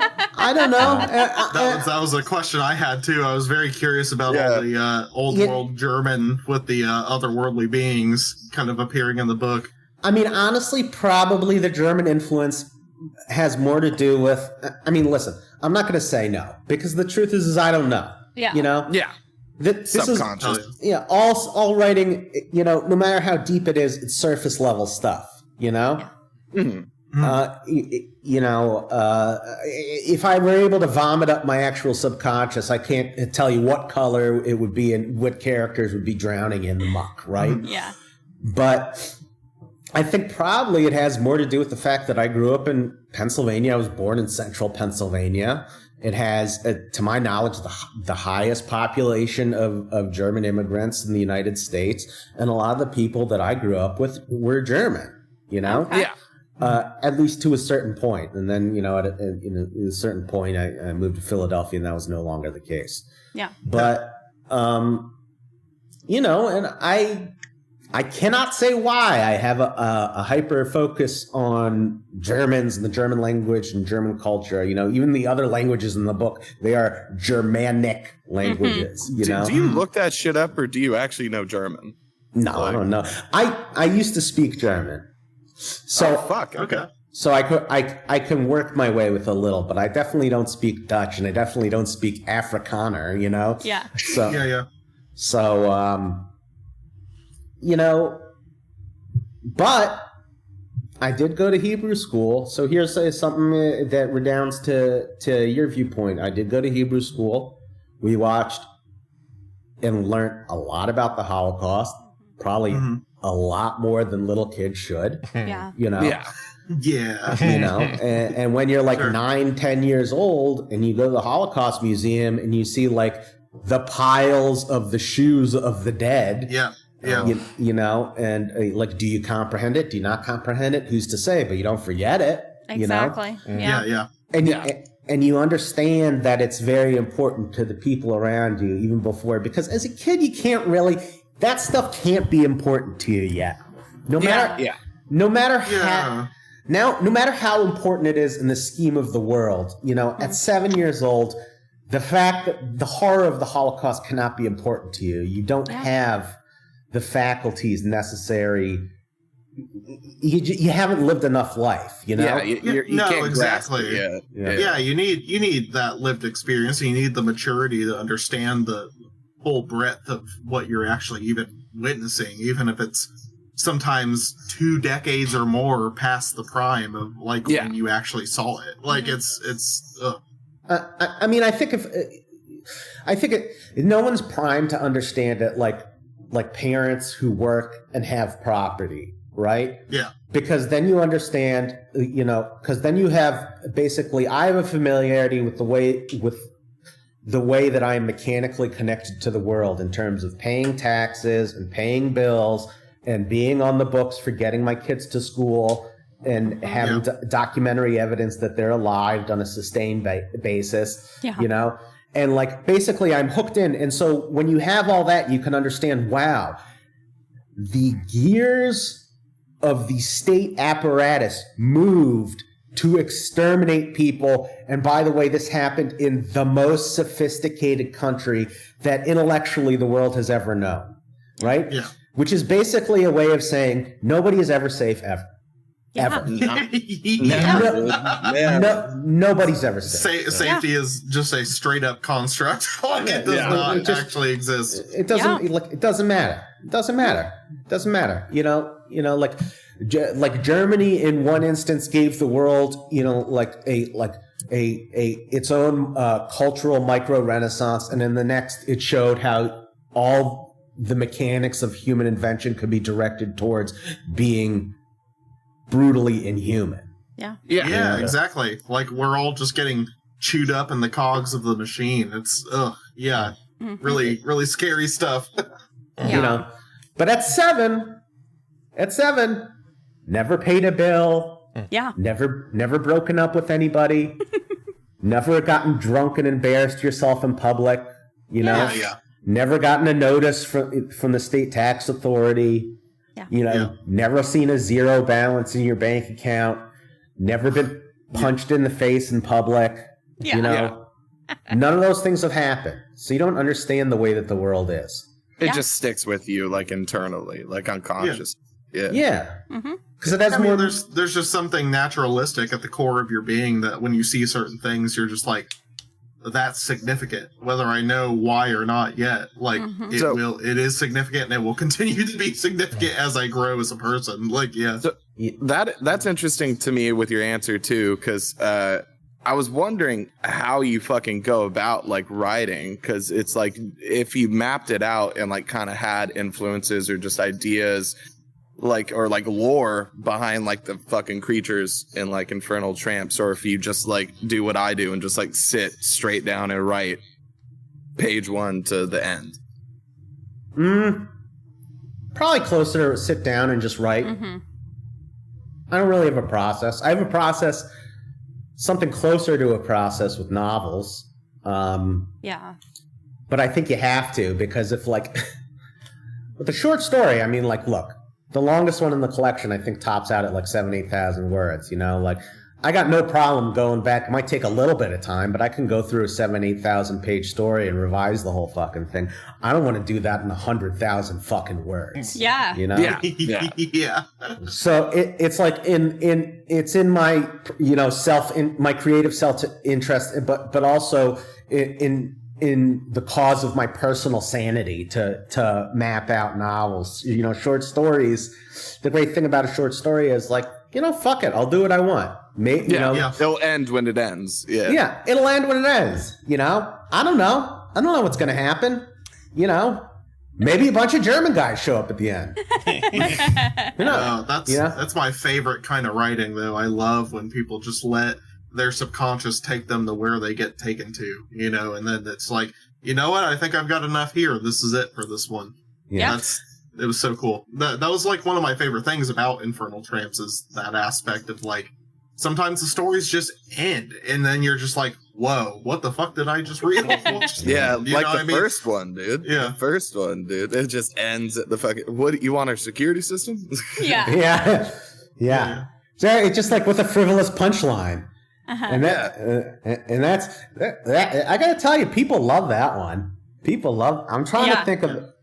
That was a question I had too. I was very curious about all the old world German with the otherworldly beings kind of appearing in the book. I mean, honestly, probably the German influence has more to do with. I mean, listen, I'm not going to say no because the truth is I don't know. Yeah. Yeah. This subconscious. All writing. No matter how deep it is, it's surface level stuff. Mm-hmm. If I were able to vomit up my actual subconscious, I can't tell you what color it would be and what characters would be drowning in the muck, right? Yeah. But I think probably it has more to do with the fact that I grew up in Pennsylvania. I was born in central Pennsylvania. It has, to my knowledge, the highest population of German immigrants in the United States. And a lot of the people that I grew up with were German, Okay. Yeah. At least to a certain point. And then, at a certain point, I moved to Philadelphia, and that was no longer the case. Yeah. But, and I cannot say why I have a hyper focus on Germans and the German language and German culture. Even the other languages in the book, they are Germanic languages, Do you look that shit up, or do you actually know German? No, I don't know. I used to speak German. So fuck. Okay. So I can work my way with a little, but I definitely don't speak Dutch, and I definitely don't speak Afrikaner. Yeah. So yeah. So but I did go to Hebrew school. So here's something that redounds to your viewpoint. I did go to Hebrew school. We watched and learned a lot about the Holocaust. Probably. Mm-hmm. A lot more than little kids should. Yeah. Yeah. And when you're like 9-10 years old and you go to the Holocaust Museum and you see like the piles of the shoes of the dead. Yeah. And like, do you comprehend it? Do you not comprehend it? Who's to say? But you don't forget it. Exactly. Yeah. And you understand that it's very important to the people around you even before, because as a kid, you can't really, that stuff can't be important to you yet. No matter Now, no matter how important it is in the scheme of the world, you know, at 7 years old, the fact that the horror of the Holocaust cannot be important to you. You don't have the faculties necessary. You haven't lived enough life, you know? Yeah, you can't exactly. grasp it. Yeah, you need that lived experience. You need the maturity to understand the full breadth of what you're actually even witnessing, even if it's sometimes 2 decades or more past the prime of like when you actually saw it. Like it's. I mean, I think no one's primed to understand it like parents who work and have property, right? Yeah. Because then you understand, you know, because then you have basically, I have a familiarity with the way that I'm mechanically connected to the world in terms of paying taxes and paying bills and being on the books for getting my kids to school and having documentary evidence that they're alive on a sustained basis, you know? And like, basically I'm hooked in. And so when you have all that, you can understand, wow, the gears of the state apparatus moved to exterminate people. And by the way, this happened in the most sophisticated country that intellectually the world has ever known, right? Yeah. Which is basically a way of saying nobody is ever safe ever. Ever. Nobody's ever safe. Safety is just a straight up construct. It does not actually exist. It doesn't. It doesn't matter. It doesn't matter. You know. Like Germany in one instance gave the world, you know, like its own cultural micro renaissance, and in the next it showed how all the mechanics of human invention could be directed towards being brutally inhuman. Yeah, exactly. Like we're all just getting chewed up in the cogs of the machine. It's really, really scary stuff. You know, but at seven, never paid a bill. Yeah. Never broken up with anybody. Never gotten drunk and embarrassed yourself in public. You know. Yeah. Never gotten a notice from the state tax authority. Yeah. You know, never seen a zero balance in your bank account. Never been punched in the face in public. Yeah. You know, none of those things have happened. So you don't understand the way that the world is. It just sticks with you, like internally, like unconscious. Yeah. Mm-hmm. Because it has more. There's just something naturalistic at the core of your being that when you see certain things, you're just like, that's significant, whether I know why or not yet. Like it is significant, and it will continue to be significant as I grow as a person. Like, So that's interesting to me with your answer too, because I was wondering how you fucking go about like writing, because it's like if you mapped it out and like kind of had influences or just ideas like or like lore behind like the fucking creatures in like Infernal Tramps, or if you just like do what I do and just like sit straight down and write page 1 to the end. Probably closer to sit down and just write. I don't really have a process. I have a process, something closer to a process with novels. But I think you have to, because if like with a short story, I mean, like, look, the longest one in the collection, I think, tops out at like 8,000 words, you know? Like, I got no problem going back. It might take a little bit of time, but I can go through a 8,000 page story and revise the whole fucking thing. I don't want to do that in 100,000 fucking words. Yeah. You know? Yeah. So it's like it's in my, you know, my creative self-interest, but also in the cause of my personal sanity to map out novels, you know, short stories. The great thing about a short story is like, you know, fuck it, I'll do what I want. It'll end when it ends. Yeah, it'll end when it ends. You know, I don't know what's gonna happen. You know, maybe a bunch of German guys show up at the end. You know, that's my favorite kind of writing, though. I love when people just let their subconscious take them to where they get taken to, you know, and then it's like, you know what, I think I've got enough here. This is it for this one. Yeah. It was so cool. That was like one of my favorite things about Infernal Tramps is that aspect of like, sometimes the stories just end and then you're just like, whoa, what the fuck did I just read? Yeah, like the first one, dude. Yeah. The first one, dude. It just ends at the fucking, what, you want our security system? Yeah. Yeah. So it's just like with a frivolous punchline. And that's I gotta tell you, people love that one. People love. I'm trying to think of.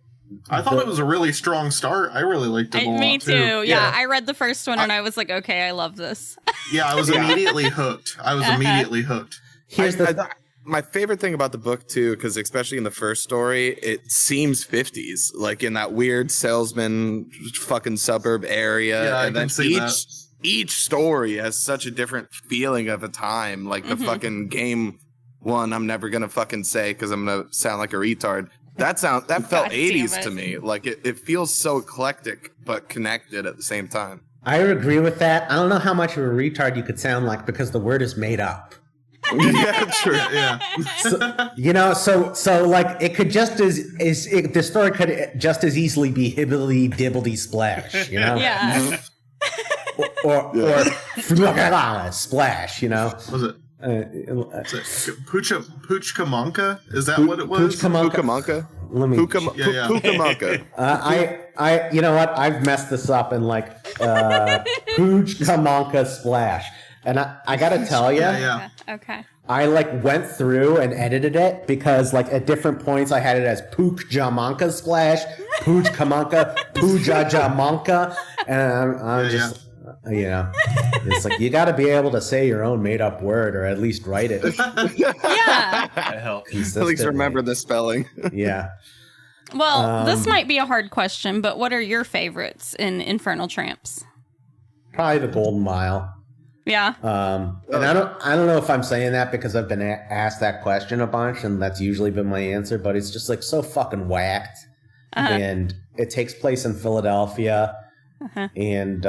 I thought it was a really strong start. I really liked it a lot. Me too. Yeah, I read the first one and I was like, okay, I love this. Yeah, I was immediately hooked. Here's my favorite thing about the book too, because especially in the first story, it seems 50s, like in that weird salesman fucking suburb area. Yeah, and then each story has such a different feeling of a time. Like the fucking game one, I'm never gonna fucking say because I'm gonna sound like a retard. That felt 80s to me. Like it feels so eclectic but connected at the same time. I agree with that. I don't know how much of a retard you could sound like because the word is made up. Yeah, true. Yeah. So like it could just the story could just as easily be hibbly dibbly splash, you know? Yeah. or splash, you know? Was it? Puchkamonka? Is that what it was? Puchkamonka? Puchkamonka. I you know what? I've messed this up in like Puchkamonka splash. And I gotta tell you, Okay. I like went through and edited it because like at different points I had it as Pook Jamanka splash, Pooj Kamanka, Pooja Jamanka, and I'm just it's like you got to be able to say your own made up word or at least write it. Yeah, that helps. At least remember the spelling. Yeah. Well, this might be a hard question, but what are your favorites in Infernal Tramps? Probably the Golden Mile. Yeah. And I don't know if I'm saying that because I've been asked that question a bunch, and that's usually been my answer. But it's just like so fucking whacked, and it takes place in Philadelphia, and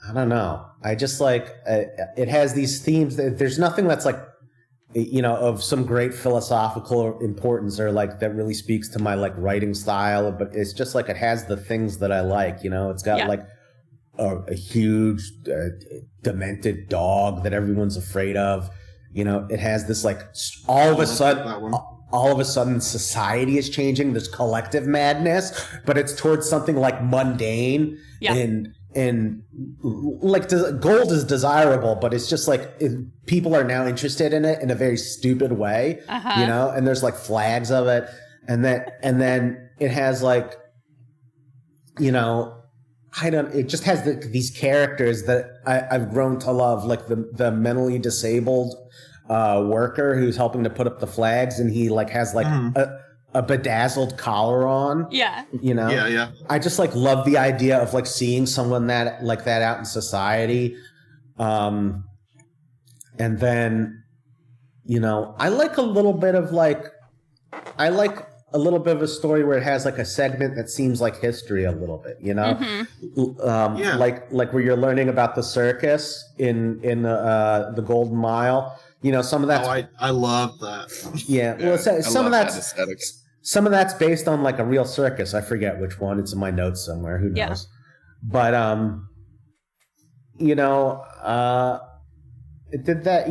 I don't know. I just like it has these themes. There's nothing that's like of some great philosophical importance or like that really speaks to my like writing style. But it's just like it has the things that I like. It's got like a huge demented dog that everyone's afraid of. It has this like all of a sudden society is changing, this collective madness, but it's towards something like mundane and like gold is desirable, but it's just like people are now interested in it in a very stupid way, and there's like flags of it, and then it has like it just has these characters that I've grown to love, like the mentally disabled worker who's helping to put up the flags, and he like has like a bedazzled collar on. Yeah. Yeah. I just like love the idea of like seeing someone that like that out in society. And then, I like a little bit of a story where it has like a segment that seems like history a little bit, like where you're learning about the circus in the Golden Mile. Some of that. I love that. Yeah, well, some of that's based on like a real circus. I forget which one. It's in my notes somewhere. Who knows? Yeah. But it did that.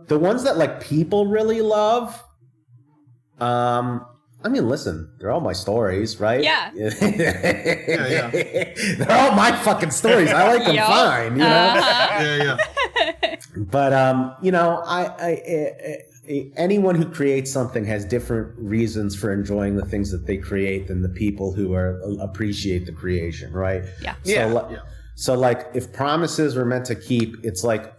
The ones that like people really love. I mean, listen, they're all my stories, right? Yeah. Yeah. They're all my fucking stories. I like them fine, Yeah. But anyone who creates something has different reasons for enjoying the things that they create than the people who appreciate the creation, right? Yeah. So like, if promises were meant to keep, it's like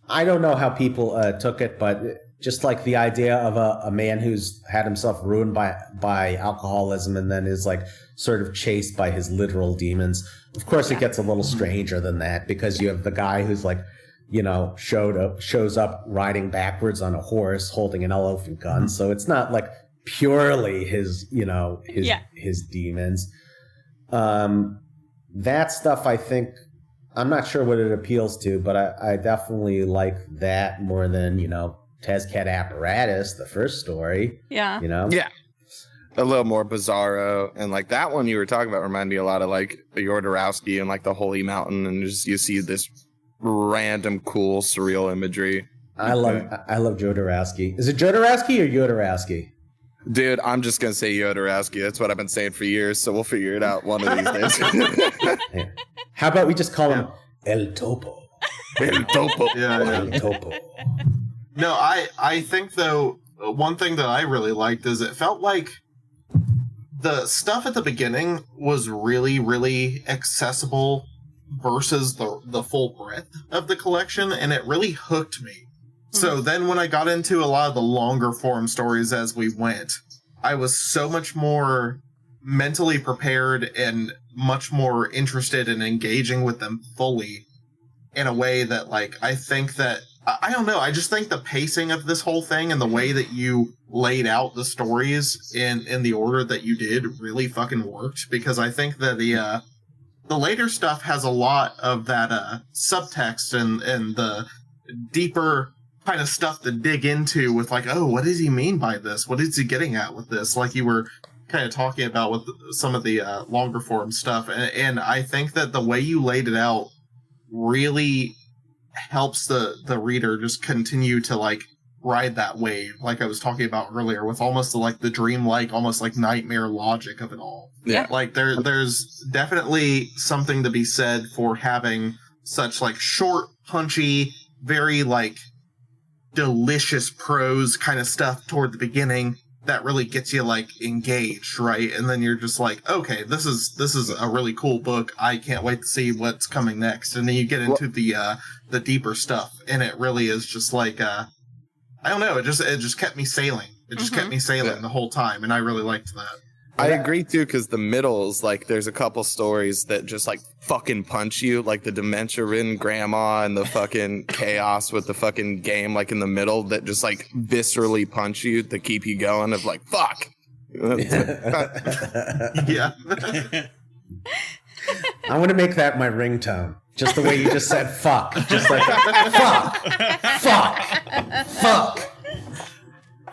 I don't know how people took it, but just like the idea of a man who's had himself ruined by alcoholism and then is like sort of chased by his literal demons. Of course, it gets a little stranger than that because you have the guy who's like, shows up riding backwards on a horse holding an elephant gun. So it's not like purely his demons. That stuff, I think, I'm not sure what it appeals to, but I definitely like that more than, Tezcat Apparatus, the first story. Yeah. Yeah. A little more bizarro. And like that one you were talking about reminded me a lot of like Jodorowsky and like the Holy Mountain, and just you see this random cool surreal imagery. I love Jodorowsky. Is it Jodorowsky or Jodorowsky? Dude, I'm just gonna say Yodorowski. That's what I've been saying for years, so we'll figure it out one of these days. How about we just call him El Topo? El Topo. Yeah. El Topo. No, I think, though, one thing that I really liked is it felt like the stuff at the beginning was really, really accessible versus the full breadth of the collection, and it really hooked me. So then when I got into a lot of the longer form stories as we went, I was so much more mentally prepared and much more interested in engaging with them fully in a way that, like, I think that, I don't know, I just think the pacing of this whole thing and the way that you laid out the stories in the order that you did really fucking worked, because I think that the later stuff has a lot of that subtext and the deeper kind of stuff to dig into with, like, oh, what does he mean by this? What is he getting at with this? Like you were kind of talking about with some of the longer form stuff. And I think that the way you laid it out really helps the reader just continue to, like, ride that wave, like I was talking about earlier, with almost the dreamlike, almost like nightmare logic of it all. Yeah. Like there's definitely something to be said for having such, like, short, punchy, very, like, delicious prose kind of stuff toward the beginning that really gets you, like, engaged, right? And then you're just like, okay, this is a really cool book. I can't wait to see what's coming next. And then you get into the deeper stuff, and it really is just like I don't know, it just kept me sailing. It just kept me sailing the whole time, and I really liked that. I agree too, because the middles, like, there's a couple stories that just, like, fucking punch you, like the dementia-ridden grandma and the fucking chaos with the fucking game, like, in the middle, that just, like, viscerally punch you to keep you going, of like, fuck. Yeah. I want to make that my ringtone. Just the way you just said fuck. Just like, fuck.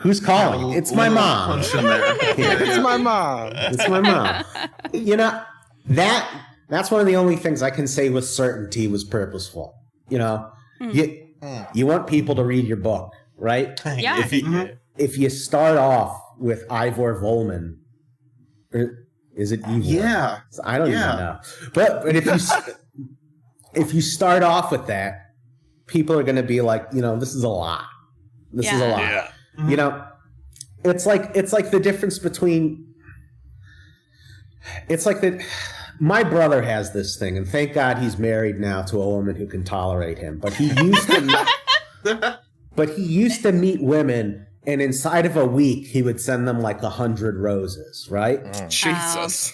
Who's calling? It's my mom. Punch in there. It's my mom. It's my mom. You know, that's one of the only things I can say with certainty was purposeful. You know, you want people to read your book, right? Yeah. If you start off with Ivor Volman, or is it Ivor? Yeah. I don't even know. But if you start off with that, people are going to be like, you know, this is a lot. This is a lot. Yeah. You know, it's like the difference between. It's like that. My brother has this thing, and thank God he's married now to a woman who can tolerate him. But he used to meet women, and inside of a week, he would send them like 100 roses, right? Jesus.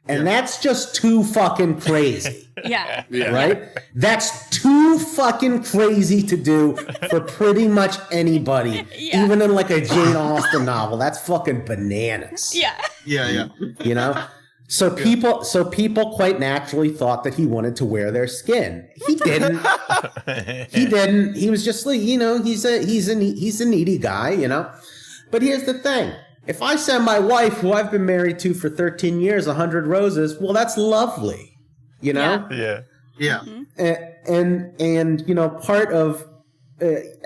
And that's just too fucking crazy. Yeah. Right? That's too fucking crazy to do for pretty much anybody. Yeah. Even in like a Jane Austen novel. That's fucking bananas. Yeah. Yeah. You know? So people quite naturally thought that he wanted to wear their skin. He didn't. He didn't. He was just like, you know, he's a needy guy, you know? But here's the thing. If I send my wife, who I've been married to for 13 years, 100 roses, well, that's lovely, you know? Yeah. And you know, part of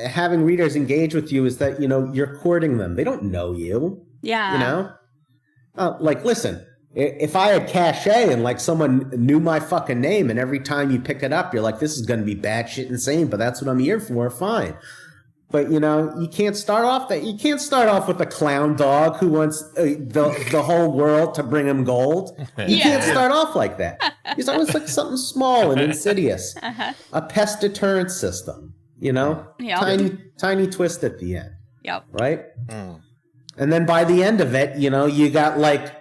having readers engage with you is that, you know, you're courting them. They don't know you. Yeah. You know? Like, listen, if I had cachet and, like, someone knew my fucking name and every time you pick it up, you're like, this is going to be batshit insane, but that's what I'm here for, fine. But, you know, you can't start off with a clown dog who wants the whole world to bring him gold. You can't start off like that. You start with like something small and insidious. A pest deterrent system, you know? Yep. Tiny twist at the end. Yep. Right? And then by the end of it, you know, you got like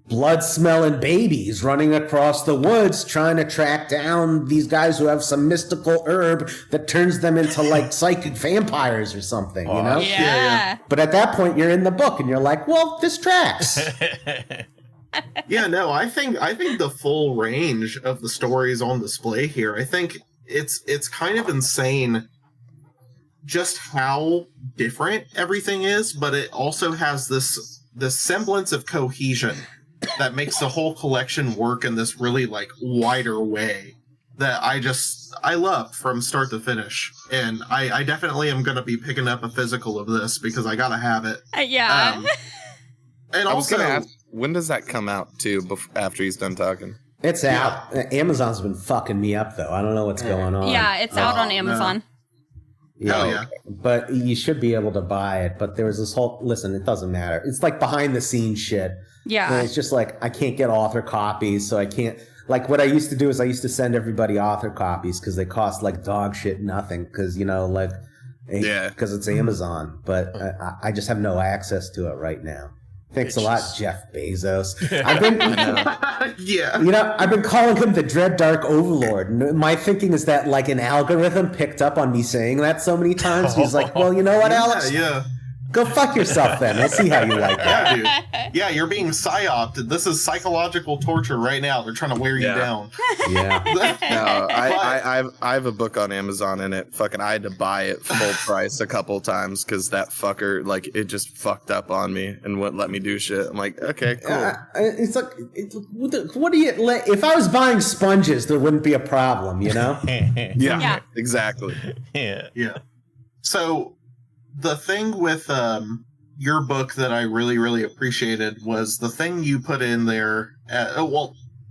blood-smelling babies running across the woods trying to track down these guys who have some mystical herb that turns them into like psychic vampires or something, you know? Yeah. But at that point, you're in the book and you're like, well, this tracks. Yeah, no, I think the full range of the stories on display here, I think it's kind of insane just how different everything is, but it also has this semblance of cohesion that makes the whole collection work in this really, like, wider way. that I love from start to finish, and I definitely am going to be picking up a physical of this because I got to have it. Yeah. And I was also, going to ask, when does that come out too? After he's done talking, It's out. Amazon's been fucking me up though. I don't know what's going on. Yeah, it's out on Amazon. Hell yeah. But you should be able to buy it. But there was this whole listen. It doesn't matter. It's like behind the scenes shit. Yeah. And it's just like I can't get author copies, so I can't. Like what I used to do is I used to send everybody author copies because they cost like dog shit nothing. Because because it's Amazon. But I just have no access to it right now. Thanks a lot, Jeff Bezos. I've been, I've been calling him the Dread Dark Overlord. My thinking is that like an algorithm picked up on me saying that so many times. He's like, well, you know what, Alex? Yeah. Go fuck yourself then. We'll see how you like that. Yeah, dude. Yeah, you're being psyoped. This is psychological torture right now. They're trying to wear you down. Yeah. No, I have a book on Amazon and I had to buy it full price a couple times because that fucker, like, it just fucked up on me and wouldn't let me do shit. I'm like, okay, cool. It's like, what do you, if I was buying sponges, there wouldn't be a problem, you know? Yeah, exactly. Yeah. So, the thing with your book that I really, really appreciated was the thing you put in there.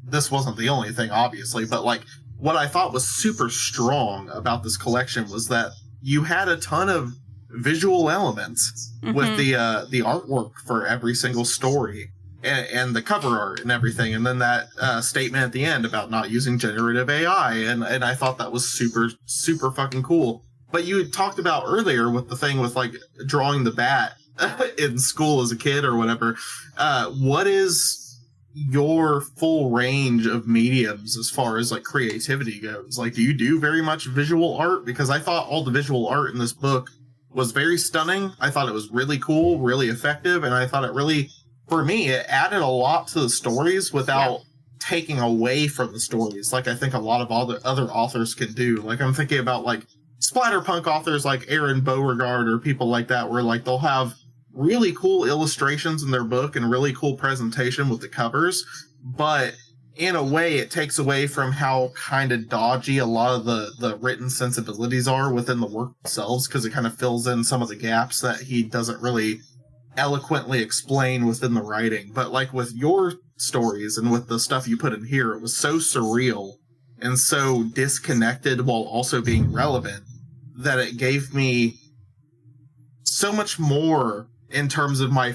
This wasn't the only thing, obviously, but like what I thought was super strong about this collection was that you had a ton of visual elements with the artwork for every single story and the cover art and everything, and then that statement at the end about not using generative AI, and I thought that was super, super fucking cool. But you had talked about earlier with the thing with like drawing the bat in school as a kid or whatever. What is your full range of mediums as far as like creativity goes? Like, do you do very much visual art? Because I thought all the visual art in this book was very stunning. I thought it was really cool, really effective. And I thought it really, for me, it added a lot to the stories without taking away from the stories. Like I think a lot of other authors can do. Like I'm thinking about like splatterpunk authors like Aaron Beauregard or people like that, where like they'll have really cool illustrations in their book and really cool presentation with the covers, but in a way it takes away from how kind of dodgy a lot of the written sensibilities are within the work themselves, because it kind of fills in some of the gaps that he doesn't really eloquently explain within the writing. But like with your stories and with the stuff you put in here, it was so surreal and so disconnected while also being relevant that it gave me so much more in terms of my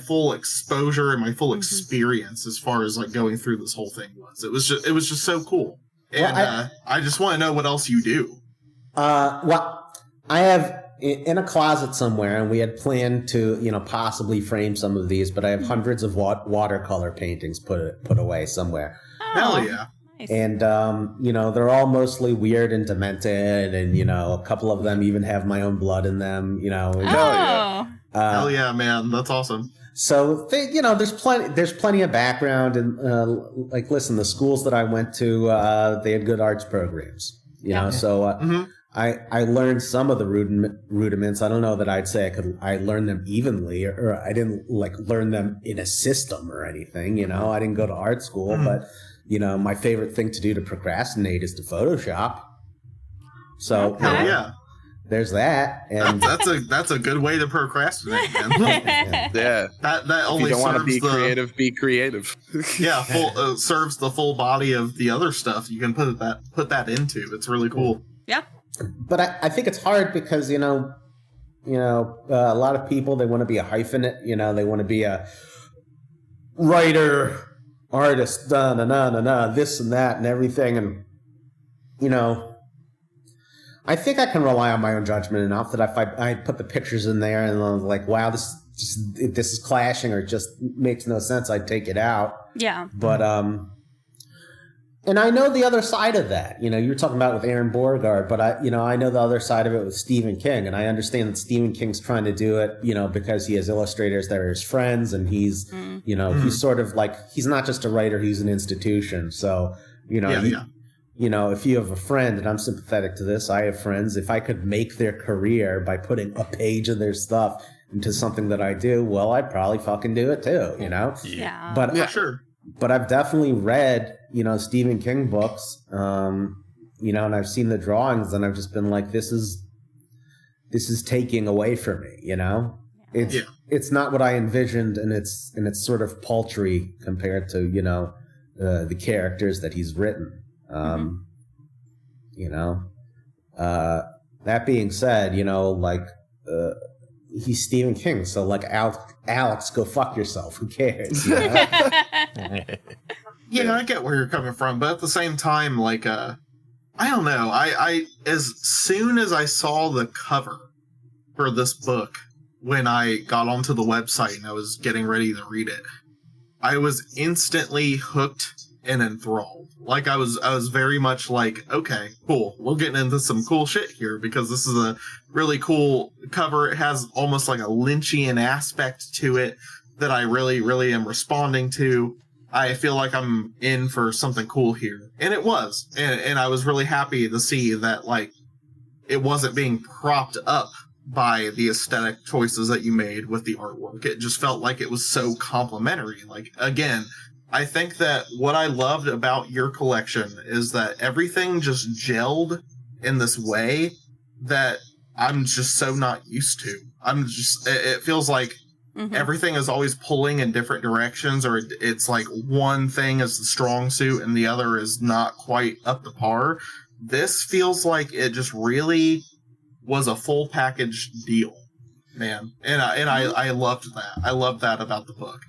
full exposure and my full experience as far as like going through this whole thing was. It was just so cool. And well, I just want to know what else you do. Well, I have in a closet somewhere, and we had planned to, possibly frame some of these, but I have hundreds of watercolor paintings put away somewhere. Oh. Hell yeah. Nice. And, they're all mostly weird and demented, and, a couple of them even have my own blood in them, Hell yeah, man. That's awesome. So, there's plenty of background, and, listen, the schools that I went to, they had good arts programs, so I learned some of the rudiments. I don't know that I'd say I learned them evenly, or I didn't, learn them in a system or anything, I didn't go to art school, but... my favorite thing to do to procrastinate is to Photoshop. So, there's that, and that's a good way to procrastinate, man. Yeah, that only if you don't want to be creative. Be creative. Yeah, serves the full body of the other stuff you can put that into. It's really cool. Yeah, but I think it's hard because a lot of people, they want to be a hyphenate. They want to be a writer, artist, this and that and everything, and I think I can rely on my own judgment enough that if I put the pictures in there and I'm like, wow, this is clashing or just makes no sense, I'd take it out. Yeah. But and I know the other side of that. You were talking about with Aaron Beauregard, but I know the other side of it with Stephen King, and I understand that Stephen King's trying to do it, because he has illustrators that are his friends, and he's, he's sort of like, he's not just a writer, he's an institution. So, if you have a friend, and I'm sympathetic to this, I have friends, if I could make their career by putting a page of their stuff into something that I do, well, I'd probably fucking do it too, Yeah. But sure. But I've definitely read, Stephen King books, you know, and I've seen the drawings, and I've just been like, this is taking away from me, you know? It's not what I envisioned, and it's sort of paltry compared to, you know, the characters that he's written. You know, that being said, you know, like, he's Stephen King, so like, Alex, go fuck yourself. Who cares? You know? Yeah, I get where you're coming from, but at the same time, like, I don't know. I as soon as I saw the cover for this book, when I got onto the website and I was getting ready to read it, I was instantly hooked and enthralled. Like, I was very much like, okay, cool, we're getting into some cool shit here, because this is a really cool cover. It has almost like a Lynchian aspect to it that I really, really am responding to. I feel like I'm in for something cool here. And it was. And I was really happy to see that, like, it wasn't being propped up by the aesthetic choices that you made with the artwork. It just felt like it was so complimentary. Like, again, I think that what I loved about your collection is that everything just gelled in this way that I'm just so not used to. It feels like everything is always pulling in different directions, or it's like one thing is the strong suit and the other is not quite up to par. This feels like it just really was a full package deal, man. And I loved that. I loved that about the book.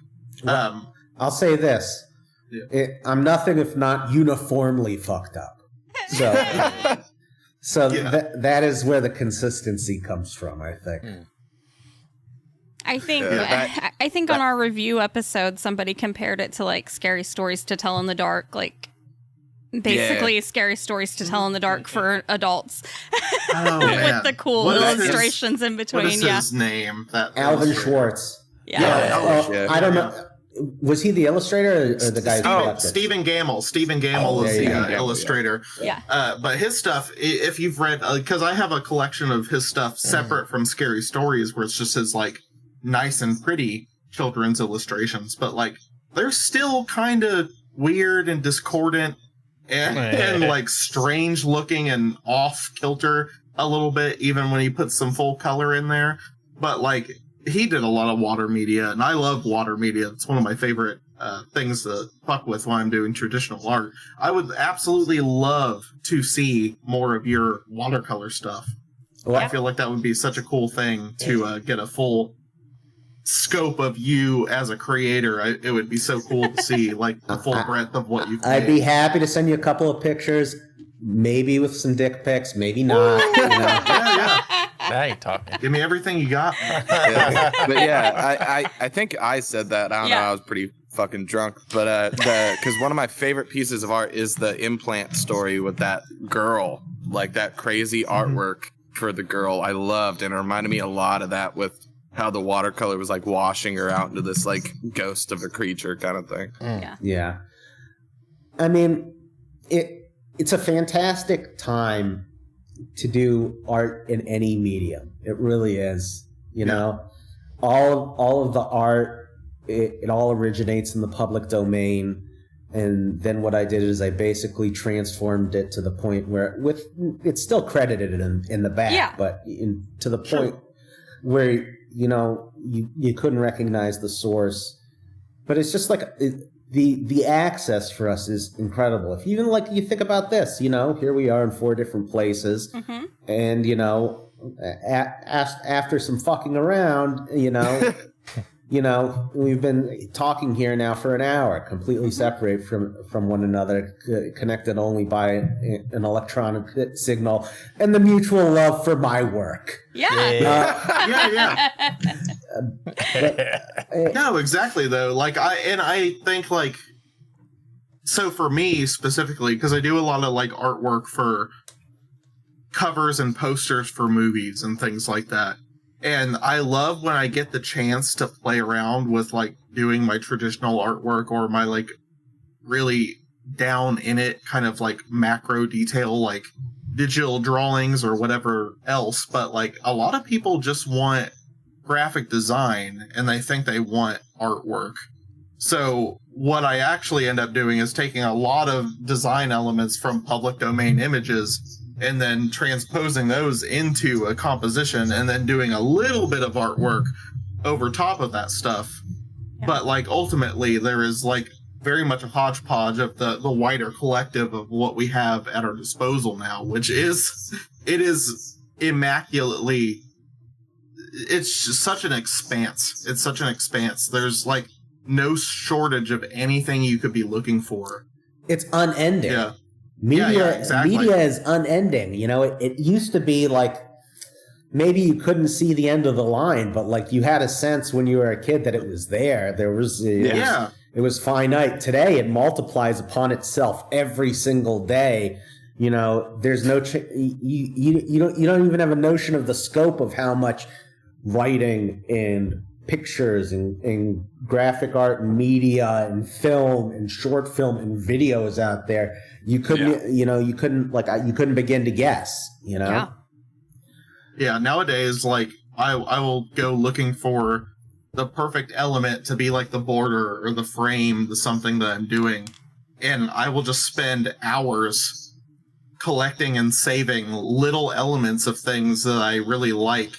I'll say this. Yeah. I'm nothing if not uniformly fucked up. So, that is where the consistency comes from, I think. I think on our review episode, somebody compared it to like Scary Stories to Tell in the Dark, like basically Scary Stories to Tell in the Dark for adults. With the cool illustrations in between. What is his name? Alvin Schwartz. I don't know. Was he the illustrator or the guy? Stephen Gamble. Stephen Gamble is the illustrator. Yeah. But his stuff, if you've read, because I have a collection of his stuff separate from Scary Stories, where it's just his like nice and pretty children's illustrations, but like they're still kind of weird and discordant and like strange looking and off kilter a little bit, even when he puts some full color in there. But like, he did a lot of water media, and I love water media. It's one of my favorite things to fuck with when I'm doing traditional art. I would absolutely love to see more of your watercolor stuff. I feel like that would be such a cool thing to get a full scope of you as a creator. It would be so cool to see like the full breadth of what you've made. I'd be happy to send you a couple of pictures, maybe with some dick pics, maybe not. You know? Yeah. Now you're talking. Give me everything you got. But yeah, I think I said that. I don't know. I was pretty fucking drunk. But because one of my favorite pieces of art is the implant story with that girl, like that crazy artwork for the girl. I loved, and it reminded me a lot of that with how the watercolor was like washing her out into this like ghost of a creature kind of thing. Yeah. I mean, it's a fantastic time to do art in any medium. It really is. You know, all of the art, it all originates in the public domain. And then what I did is I basically transformed it to the point where it's still credited in the back, but to the point where, you know, you couldn't recognize the source. But it's just like the access for us is incredible. If even like you think about this, you know, here we are in 4 different places, and you know, after some fucking around, you know, we've been talking here now for an hour, completely separate from one another, connected only by an electronic signal and the mutual love for my work. No, exactly though. Like I think like, so for me specifically, because I do a lot of like artwork for covers and posters for movies and things like that. And I love when I get the chance to play around with like doing my traditional artwork or my like really down in it kind of like macro detail, like digital drawings or whatever else. But like a lot of people just want graphic design and they think they want artwork. So what I actually end up doing is taking a lot of design elements from public domain images and then transposing those into a composition and then doing a little bit of artwork over top of that stuff. Yeah. But like ultimately there is like very much a hodgepodge of the wider collective of what we have at our disposal now, which is, it is immaculately, it's just such an expanse. It's such an expanse. There's like no shortage of anything you could be looking for. It's unending. Yeah. Media, exactly. media is unending. You know, it used to be like maybe you couldn't see the end of the line, but like you had a sense when you were a kid that it was there. There was, it was finite. Today, it multiplies upon itself every single day. You know, there's no you don't even have a notion of the scope of how much writing and pictures and graphic art and media and film and short film and video is out there. You couldn't, you couldn't begin to guess, you know? Yeah. Yeah, nowadays, like, I will go looking for the perfect element to be like the border or the frame, the something that I'm doing. And I will just spend hours collecting and saving little elements of things that I really like.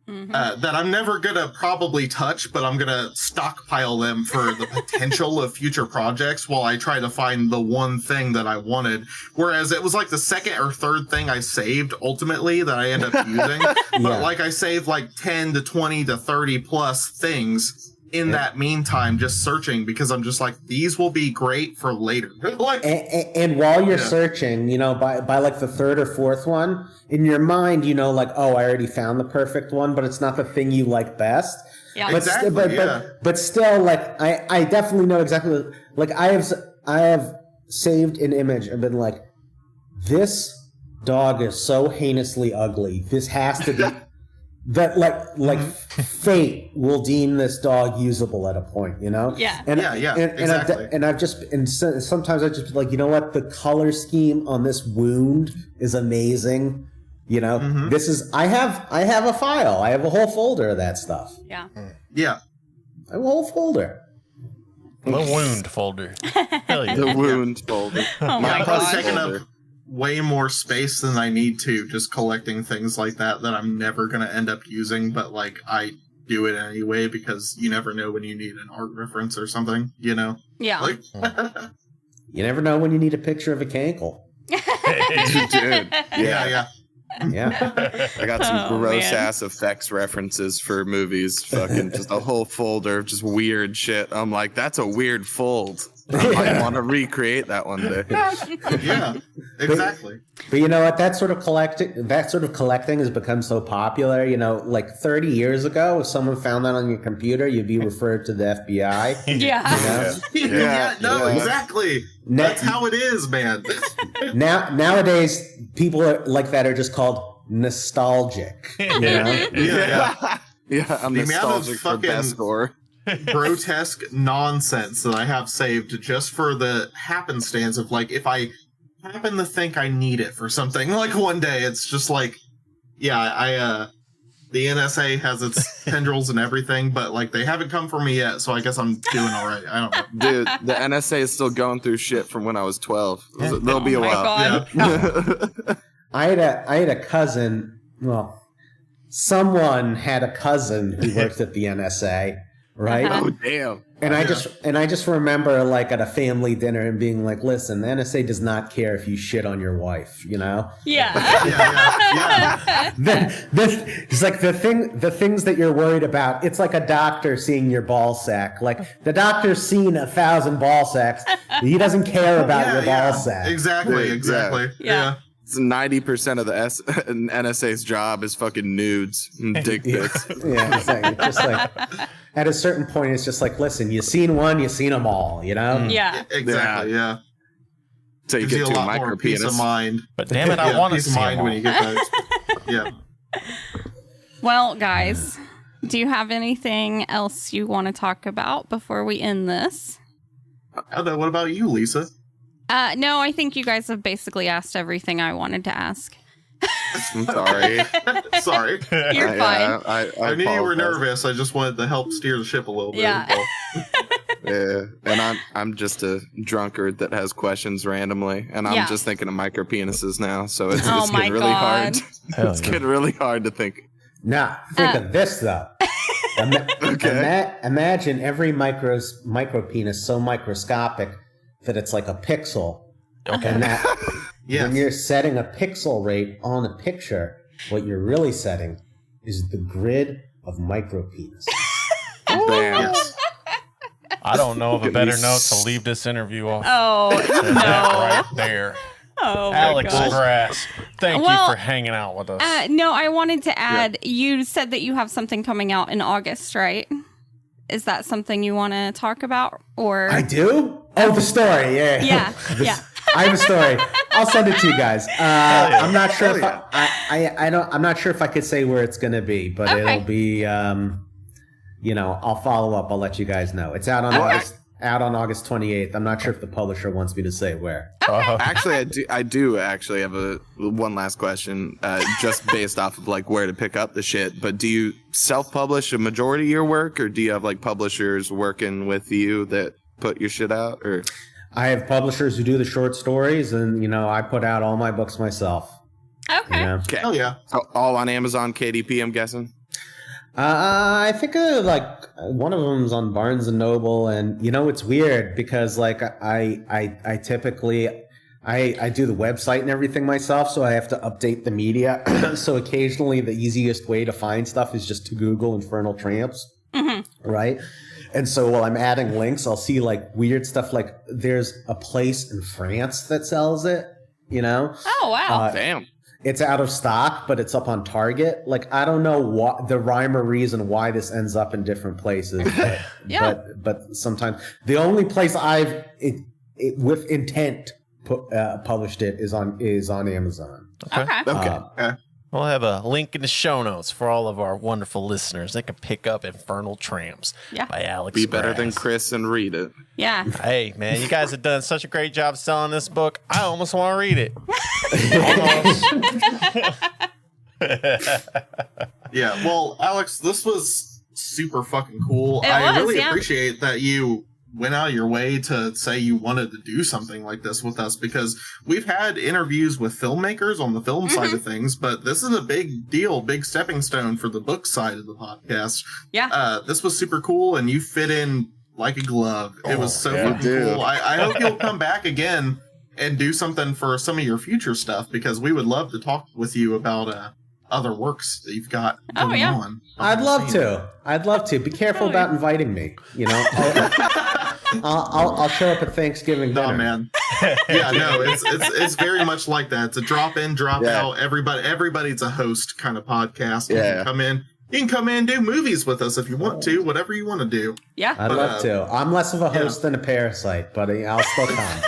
That I'm never gonna probably touch, but I'm gonna stockpile them for the potential of future projects while I try to find the one thing that I wanted. Whereas it was like the second or third thing I saved ultimately that I end up using. But like I saved like 10 to 20 to 30 plus things in that meantime, just searching because I'm just like, these will be great for later. Like, and while you're searching, you know, by like the third or fourth one, in your mind, you know, like, oh, I already found the perfect one, but it's not the thing you like best. Yeah. But, but still, like, I definitely know exactly, like, I have saved an image and been like, this dog is so heinously ugly. This has to be... That like fate will deem this dog usable at a point, you know? Yeah. Exactly. Sometimes I just be like, you know what? The color scheme on this wound is amazing. You know, I have a file. I have a whole folder of that stuff. Yeah. Yeah. I have a whole folder. The wound folder. Hell yeah. The wound folder. Oh my I'm god. taking up way more space than I need to, just collecting things like that I'm never going to end up using, but like I do it anyway because you never know when you need an art reference or something, you know? Yeah. Like, You never know when you need a picture of a cankle. Dude, yeah. I got some Oh, gross man. ass effects references for movies. Fucking just a whole folder of just weird shit. I'm like, that's a weird fold. I want to recreate that one day. Yeah, exactly. But you know what? That sort of collecting has become so popular. You know, like 30 years ago, if someone found that on your computer, you'd be referred to the FBI. Yeah. You know? Yeah. Exactly. That's how it is, man. Nowadays, people like that are just called nostalgic. You know? Yeah, I'm The amount of nostalgic for fucking- best gore. Grotesque nonsense that I have saved just for the happenstance of like, if I happen to think I need it for something, like one day it's just like, the NSA has its tendrils and everything, but like they haven't come for me yet, so I guess I'm doing all right. I don't know. Dude, the NSA is still going through shit from when I was 12. There'll be a my while. God. I had a cousin. Well, someone had a cousin who worked at the NSA, right? Oh, damn. And I just remember like at a family dinner and being like, "Listen, the NSA does not care if you shit on your wife, you know." Yeah. It's like the things that you're worried about. It's like a doctor seeing your ball sack. Like the doctor's seen 1,000 ball sacks. He doesn't care about your ball sack. Exactly. Yeah. It's 90% of the NSA's job is fucking nudes and dick pics. Yeah, exactly. Just like at a certain point, it's just like, listen, you seen one, you seen them all, you know? Yeah. Exactly. Yeah. So you Gives get you a to a lot more micro peace of penis. mind. But damn it, I want to peace of see mind them when all. you get that. Yeah. Well, guys, do you have anything else you want to talk about before we end this? I don't know. What about you, Lisa? No, I think you guys have basically asked everything I wanted to ask. I'm sorry. Sorry. You're fine. I knew you were apologize. nervous. I just wanted to help steer the ship a little bit. Yeah. Yeah, and I'm just a drunkard that has questions randomly, and I'm Yeah. just thinking of micro penises now. So it's Oh my getting really hard. Hell It's yeah. getting really hard to think. Now, think of this though. Imagine every micro penis so microscopic that it's like a pixel. Okay. And that Yes. when you're setting a pixel rate on a picture, what you're really setting is the grid of micro penis. Damn. Yes. I don't know of a Look at better me. note to leave this interview off. Oh, than that no. right there. Oh, my Alex gosh. Grass, thank Well, you for hanging out with us. No, I wanted to add, you said that you have something coming out in August, right? Is that something you want to talk about? Or I do? Oh, the story, yeah. Yeah, yeah. I have a story. I'll send it to you guys. I'm not sure Hell if I don't. I'm not sure if I could say where it's going to be, but Okay. it'll be. I'll follow up. I'll let you guys know. It's out on Okay. August 28th. I'm not sure if the publisher wants me to say where. Actually, I do actually have one last question, just based off of like where to pick up the shit. But do you self-publish a majority of your work, or do you have like publishers working with you that put your shit out? Or I have publishers who do the short stories, and I put out all my books myself. Okay. okay, Hell yeah. so all on Amazon KDP, I'm guessing. I think like one of them's on Barnes and Noble, and it's weird because like I typically I do the website and everything myself, so I have to update the media. So occasionally the easiest way to find stuff is just to Google Infernal Tramps, right? And so while I'm adding links, I'll see like weird stuff like there's a place in France that sells it, Oh, wow. Damn. It's out of stock, but it's up on Target. Like, I don't know what the rhyme or reason why this ends up in different places. But, Yeah. but sometimes the only place I've with intent published it is on Amazon. Okay. Okay. We'll have a link in the show notes for all of our wonderful listeners. They can pick up Infernal Tramps Yeah. by Alex Be better than Grass. Chris and read it. Yeah. Hey, man, you guys have done such a great job selling this book. I almost want to read it. Yeah. Well, Alex, this was super fucking cool. It I was, really yeah. appreciate that you went out of your way to say you wanted to do something like this with us, because we've had interviews with filmmakers on the film side of things, but this is a big deal, big stepping stone for the book side of the podcast. Yeah. This was super cool, and you fit in like a glove. It was so yeah. fucking cool. I hope you'll come back again and do something for some of your future stuff, because we would love to talk with you about other works that you've got Oh, going yeah. on. I'd love to. I'd love to. Be careful about inviting me. I'll show up at Thanksgiving dinner. No, man. Yeah, no, it's very much like that. It's a drop in, drop Yeah. out. Everybody's a host kind of podcast. Yeah. You can come in and do movies with us if you want to, whatever you want to do. Yeah. I'd love to. I'm less of a host than a parasite, but I'll still come.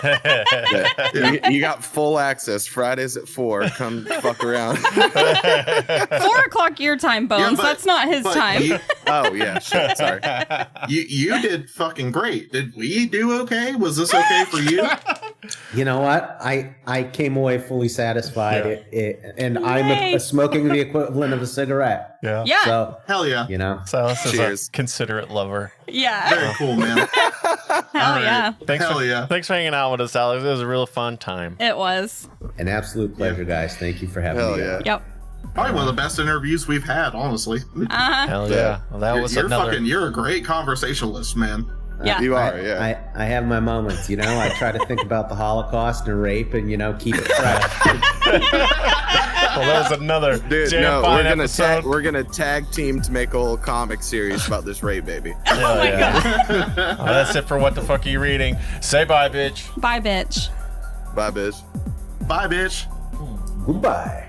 Yeah. You got full access Fridays at 4. Come fuck around. 4:00 your time, Bones. but- That's not his but time. Oh yeah, shit. Sorry. You did fucking great. Did we do okay? Was this okay for you? You know what? I came away fully satisfied, and Yay. I'm smoking the equivalent of a cigarette. Yeah. Yeah. So, Hell yeah. Silas is Cheers. a considerate lover. Yeah. Very cool, man. Hell yeah. Thanks Hell for, yeah. Thanks for hanging out with us, Alex. It was a real fun time. It was. an absolute pleasure, guys. Thank you for having Hell me. yeah. Yep. Probably one of the best interviews we've had, honestly. Uh-huh. Hell yeah. Well, that was another. You're a great conversationalist, man. Yeah. You are, yeah. I have my moments, I try to think about the Holocaust and rape and, keep it fresh. Well, that was another Dude, jam no, fine we're episode. gonna tag team to make a whole comic series about this rape baby. Hell yeah. Well, that's it for What the Fuck Are You Reading? Say bye, bitch. Bye, bitch. Bye, bitch. Bye, bitch. Goodbye.